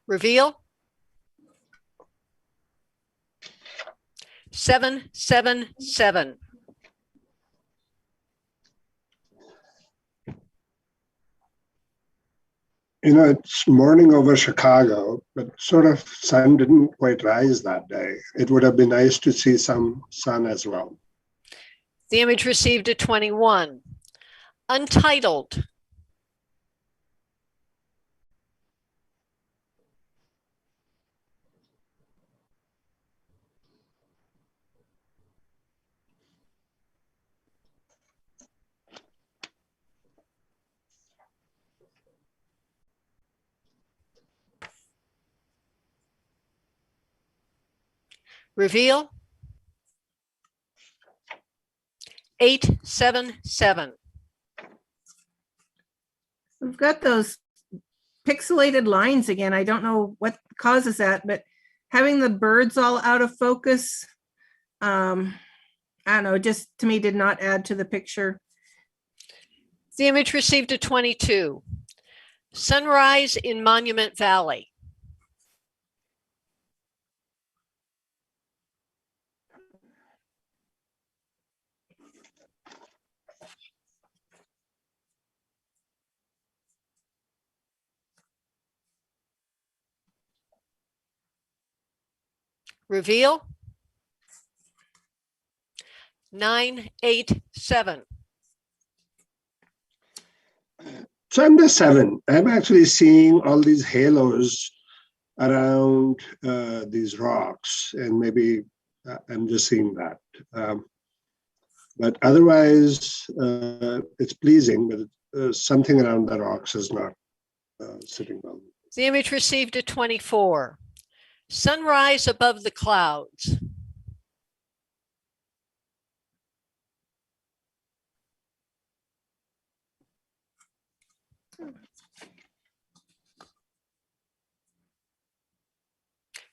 Reveal. 777. You know, it's morning over Chicago, but sort of sun didn't quite rise that day. It would have been nice to see some sun as well. The image received a 21. Untitled. Reveal. 877. We've got those pixelated lines again. I don't know what causes that, but having the birds all out of focus, I don't know, just to me did not add to the picture. The image received a 22. Sunrise in Monument Valley. Reveal. 987. So I'm the 7. I'm actually seeing all these halos around these rocks, and maybe I'm just seeing that. But otherwise, it's pleasing, but something around the rocks is not sitting well. The image received a 24. Sunrise above the clouds.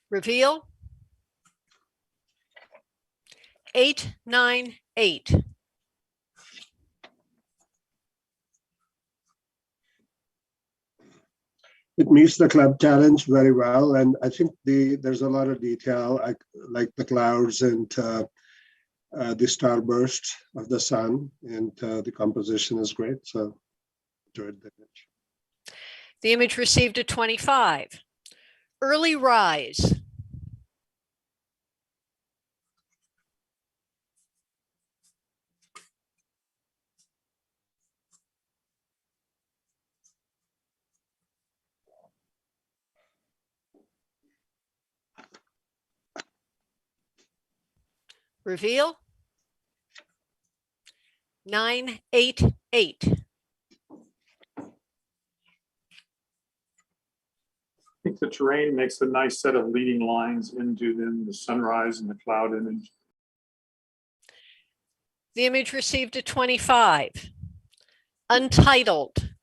Reveal. 898. It meets the club challenge very well, and I think there's a lot of detail, like the clouds and the starburst of the sun, and the composition is great. So enjoyed the image. The image received a 25. Early rise. Reveal. 988. I think the terrain makes a nice set of leading lines into then the sunrise and the cloud image. The image received a 25. Untitled.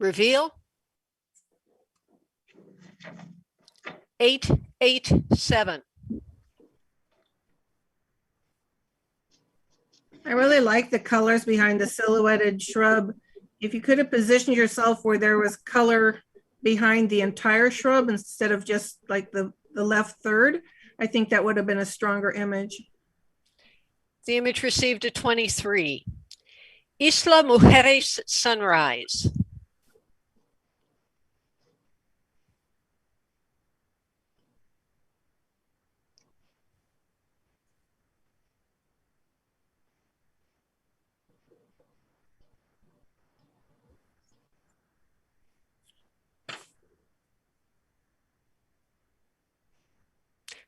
Reveal. 887. I really like the colors behind the silhouetted shrub. If you could have positioned yourself where there was color behind the entire shrub instead of just like the left third, I think that would have been a stronger image. The image received a 23. Isla Mujeres Sunrise.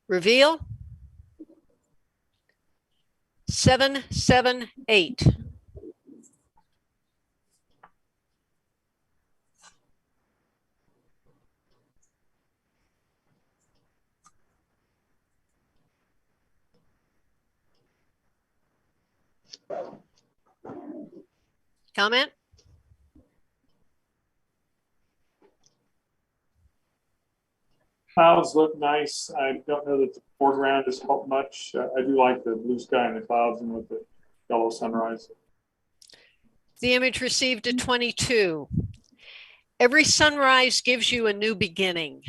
Reveal. 778. Comment? Clouds look nice. I don't know that the foreground has helped much. I do like the blue sky and the clouds and with the yellow sunrise. The image received a 22. Every sunrise gives you a new beginning.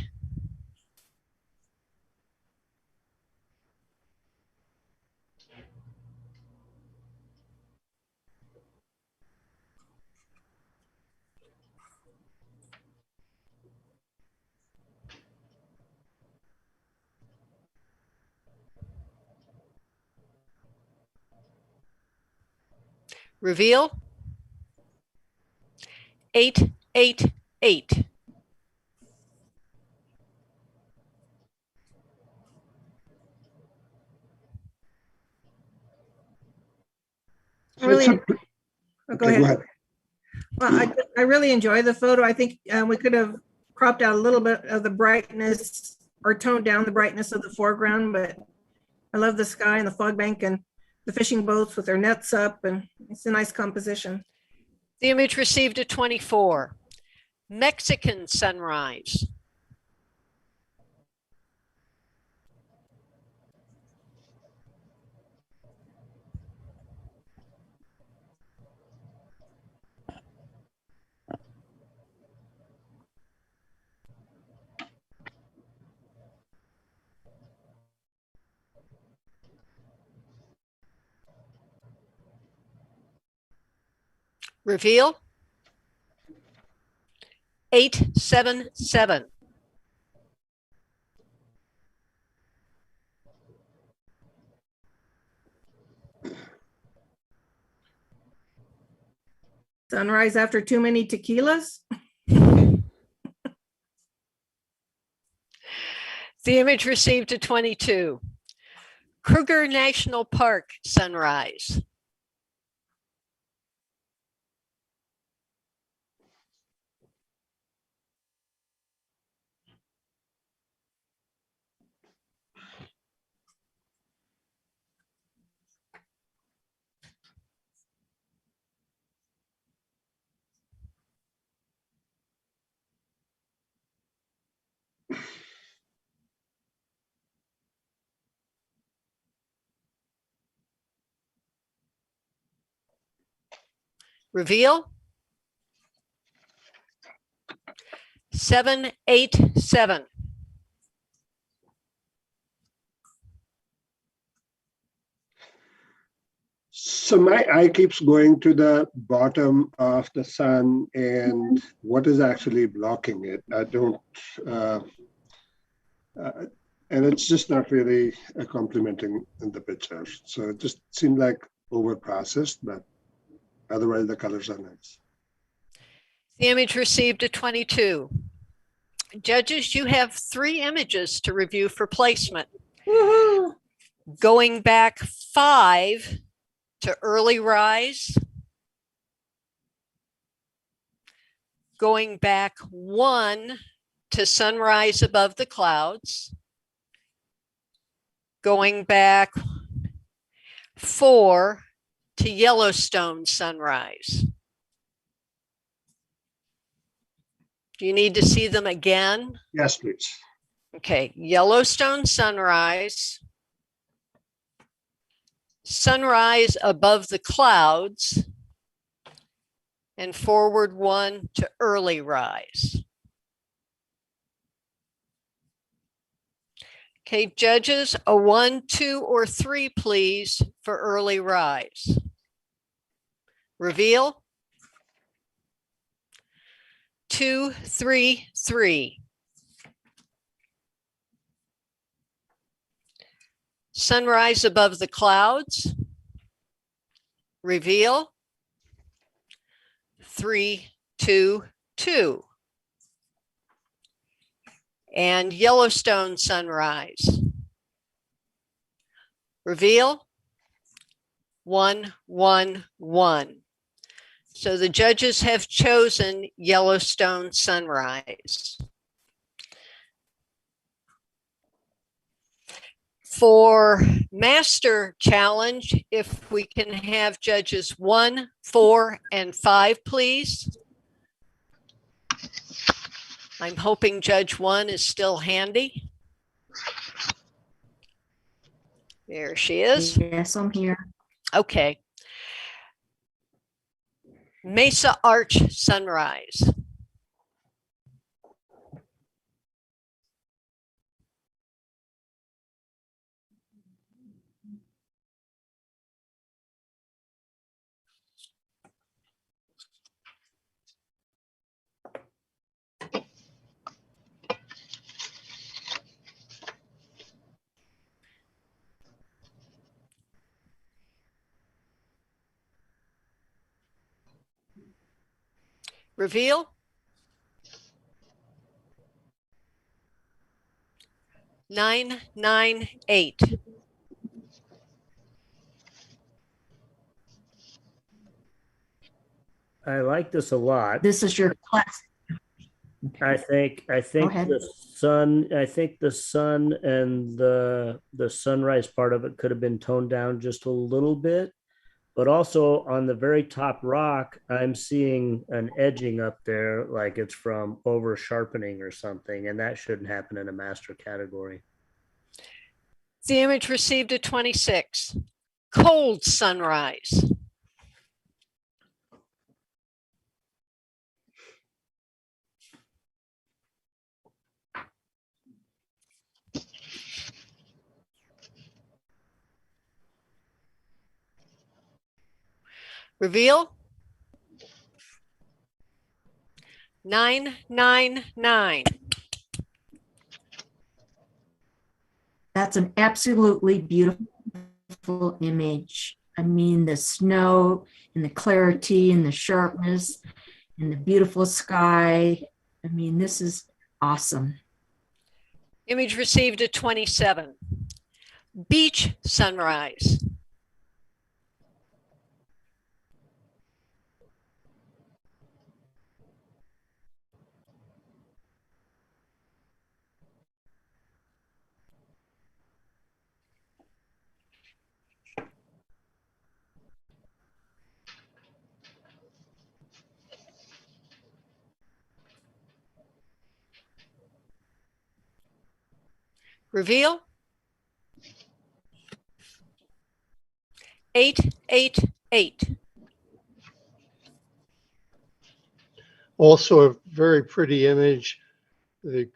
Reveal. 888. So it's a- Really, oh, go okay, go ahead. ahead. Well, I really enjoy the photo. I think we could have cropped out a little bit of the brightness or toned down the brightness of the foreground, but I love the sky and the fog bank and the fishing boats with their nets up, and it's a nice composition. The image received a 24. Mexican sunrise. Reveal. 877. Sunrise after too many tequilas. The image received a 22. Kruger National Park sunrise. Reveal. 787. So my eye keeps going to the bottom of the sun and what is actually blocking it. I don't, uh, and it's just not really complimenting in the picture. So it just seemed like over processed, but otherwise the colors are nice. The image received a 22. Judges, you have 3 images to review for placement. Woohoo! Going back 5 to early rise. Going back 1 to sunrise above the clouds. Going back 4 to Yellowstone sunrise. Do you need to see them again? Yes, please. Okay, Yellowstone sunrise, sunrise above the clouds, and forward 1 to early rise. Okay, judges, a 1, 2, or 3, please, for early rise. Reveal. 2, 3, 3. Sunrise above the clouds. Reveal. 3, 2, 2. And Yellowstone sunrise. Reveal. 1, 1, 1. So the judges have chosen Yellowstone sunrise. For master challenge, if we can have judges 1, 4, and 5, please. I'm hoping judge 1 is still handy. There she is. Yes, I'm here. Okay. Mesa Arch sunrise. Reveal. 9, 9, 8. I like this a lot. This is your class. I think ahead. the sun and the sunrise part of it could have been toned down just a little bit. But also on the very top rock, I'm seeing an edging up there like it's from over sharpening or something, and that shouldn't happen in a master category. The image received a 26. Cold sunrise. Reveal. 9, 9, 9. That's an absolutely beautiful image. I mean, the snow and the clarity and the sharpness and the beautiful sky. I mean, this is awesome. Image received a 27. Beach sunrise. Reveal. 8, 8, 8. Also a very pretty image. The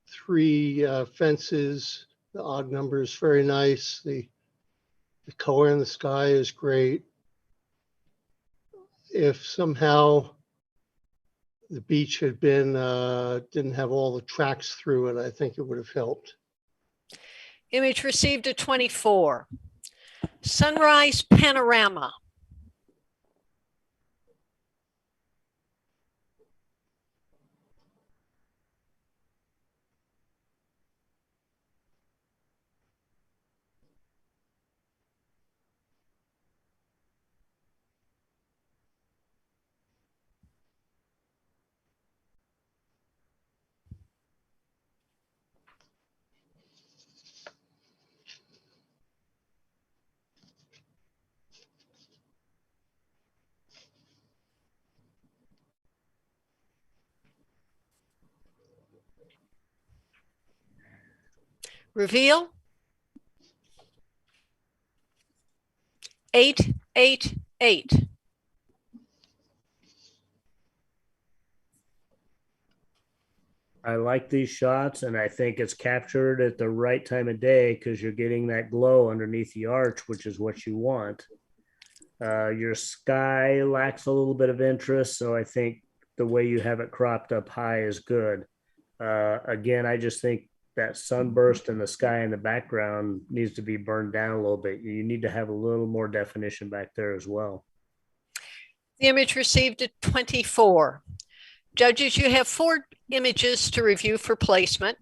three fences, the odd numbers, very nice. The color in the sky is great. If somehow the beach had been, didn't have all the tracks through it, I think it would have helped. Image received a 24. Sunrise panorama. Reveal. 888. I like these shots, and I think it's captured at the right time of day because you're getting that glow underneath the arch, which is what you want. Your sky lacks a little bit of interest, so I think the way you have it cropped up high is good. Again, I just think that sunburst in the sky in the background needs to be burned down a little bit. You need to have a little more definition back there as well. The image received a 24. Judges, you have 4 images to review for placement,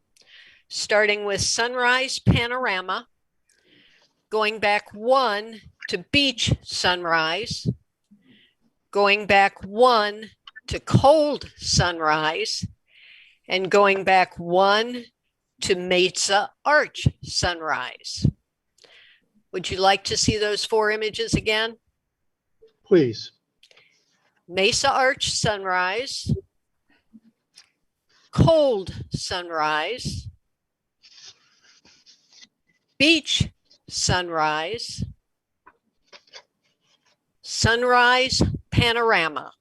starting with sunrise panorama, going back 1 to beach sunrise, going back 1 to cold sunrise, and going back 1 to Mesa Arch sunrise. Would you like to see those 4 images again? Please. Mesa Arch sunrise, cold sunrise, beach sunrise, sunrise panorama.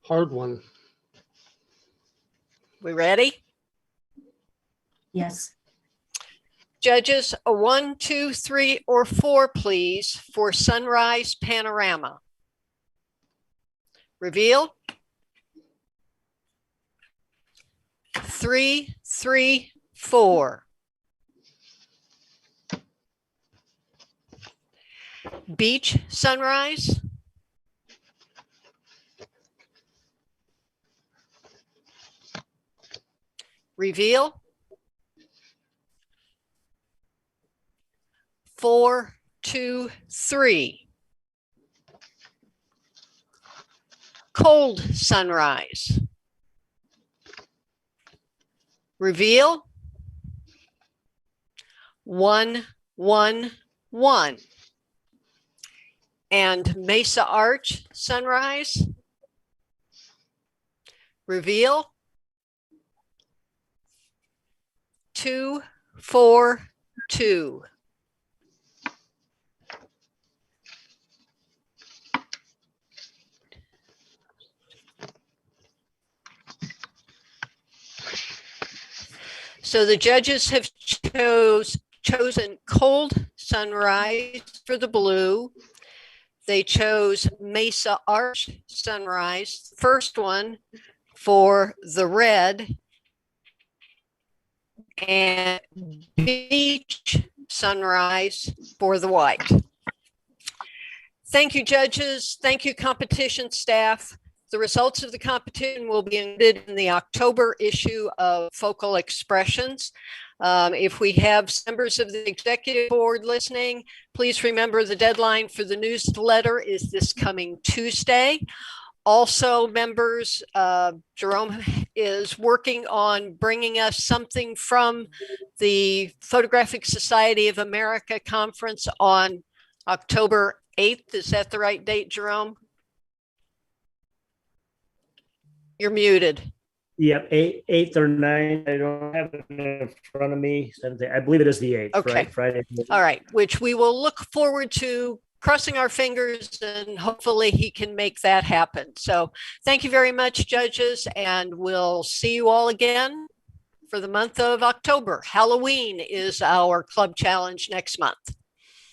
Hard one. We ready? Yes. Judges, a 1, 2, 3, or 4, please, for sunrise panorama. Reveal. 3, 3, 4. Beach sunrise. Reveal. 4, 2, 3. Cold sunrise. Reveal. 1, 1, 1. And Mesa Arch sunrise. Reveal. 2, 4, 2. So the judges have chosen cold sunrise for the blue. They chose Mesa Arch sunrise, first one, for the red, and beach sunrise for the white. Thank you, judges. Thank you, competition staff. The results of the competition will be included in the October issue of Focal Expressions. If we have members of the executive board listening, please remember the deadline for the newsletter is this coming Tuesday. Also, members, Jerome is working on bringing us something from the Photographic Society of America conference on October 8th. Is that the right date, Jerome? You're muted. Yeah, 8th or 9th. I don't have it in front of me. 7th, I believe it is the 8th. Okay. Right? Friday. All right, which we will look forward to crossing our fingers, and hopefully he can make that happen. So thank you very much, judges, and we'll see you all again for the month of October. Halloween is our club challenge next month.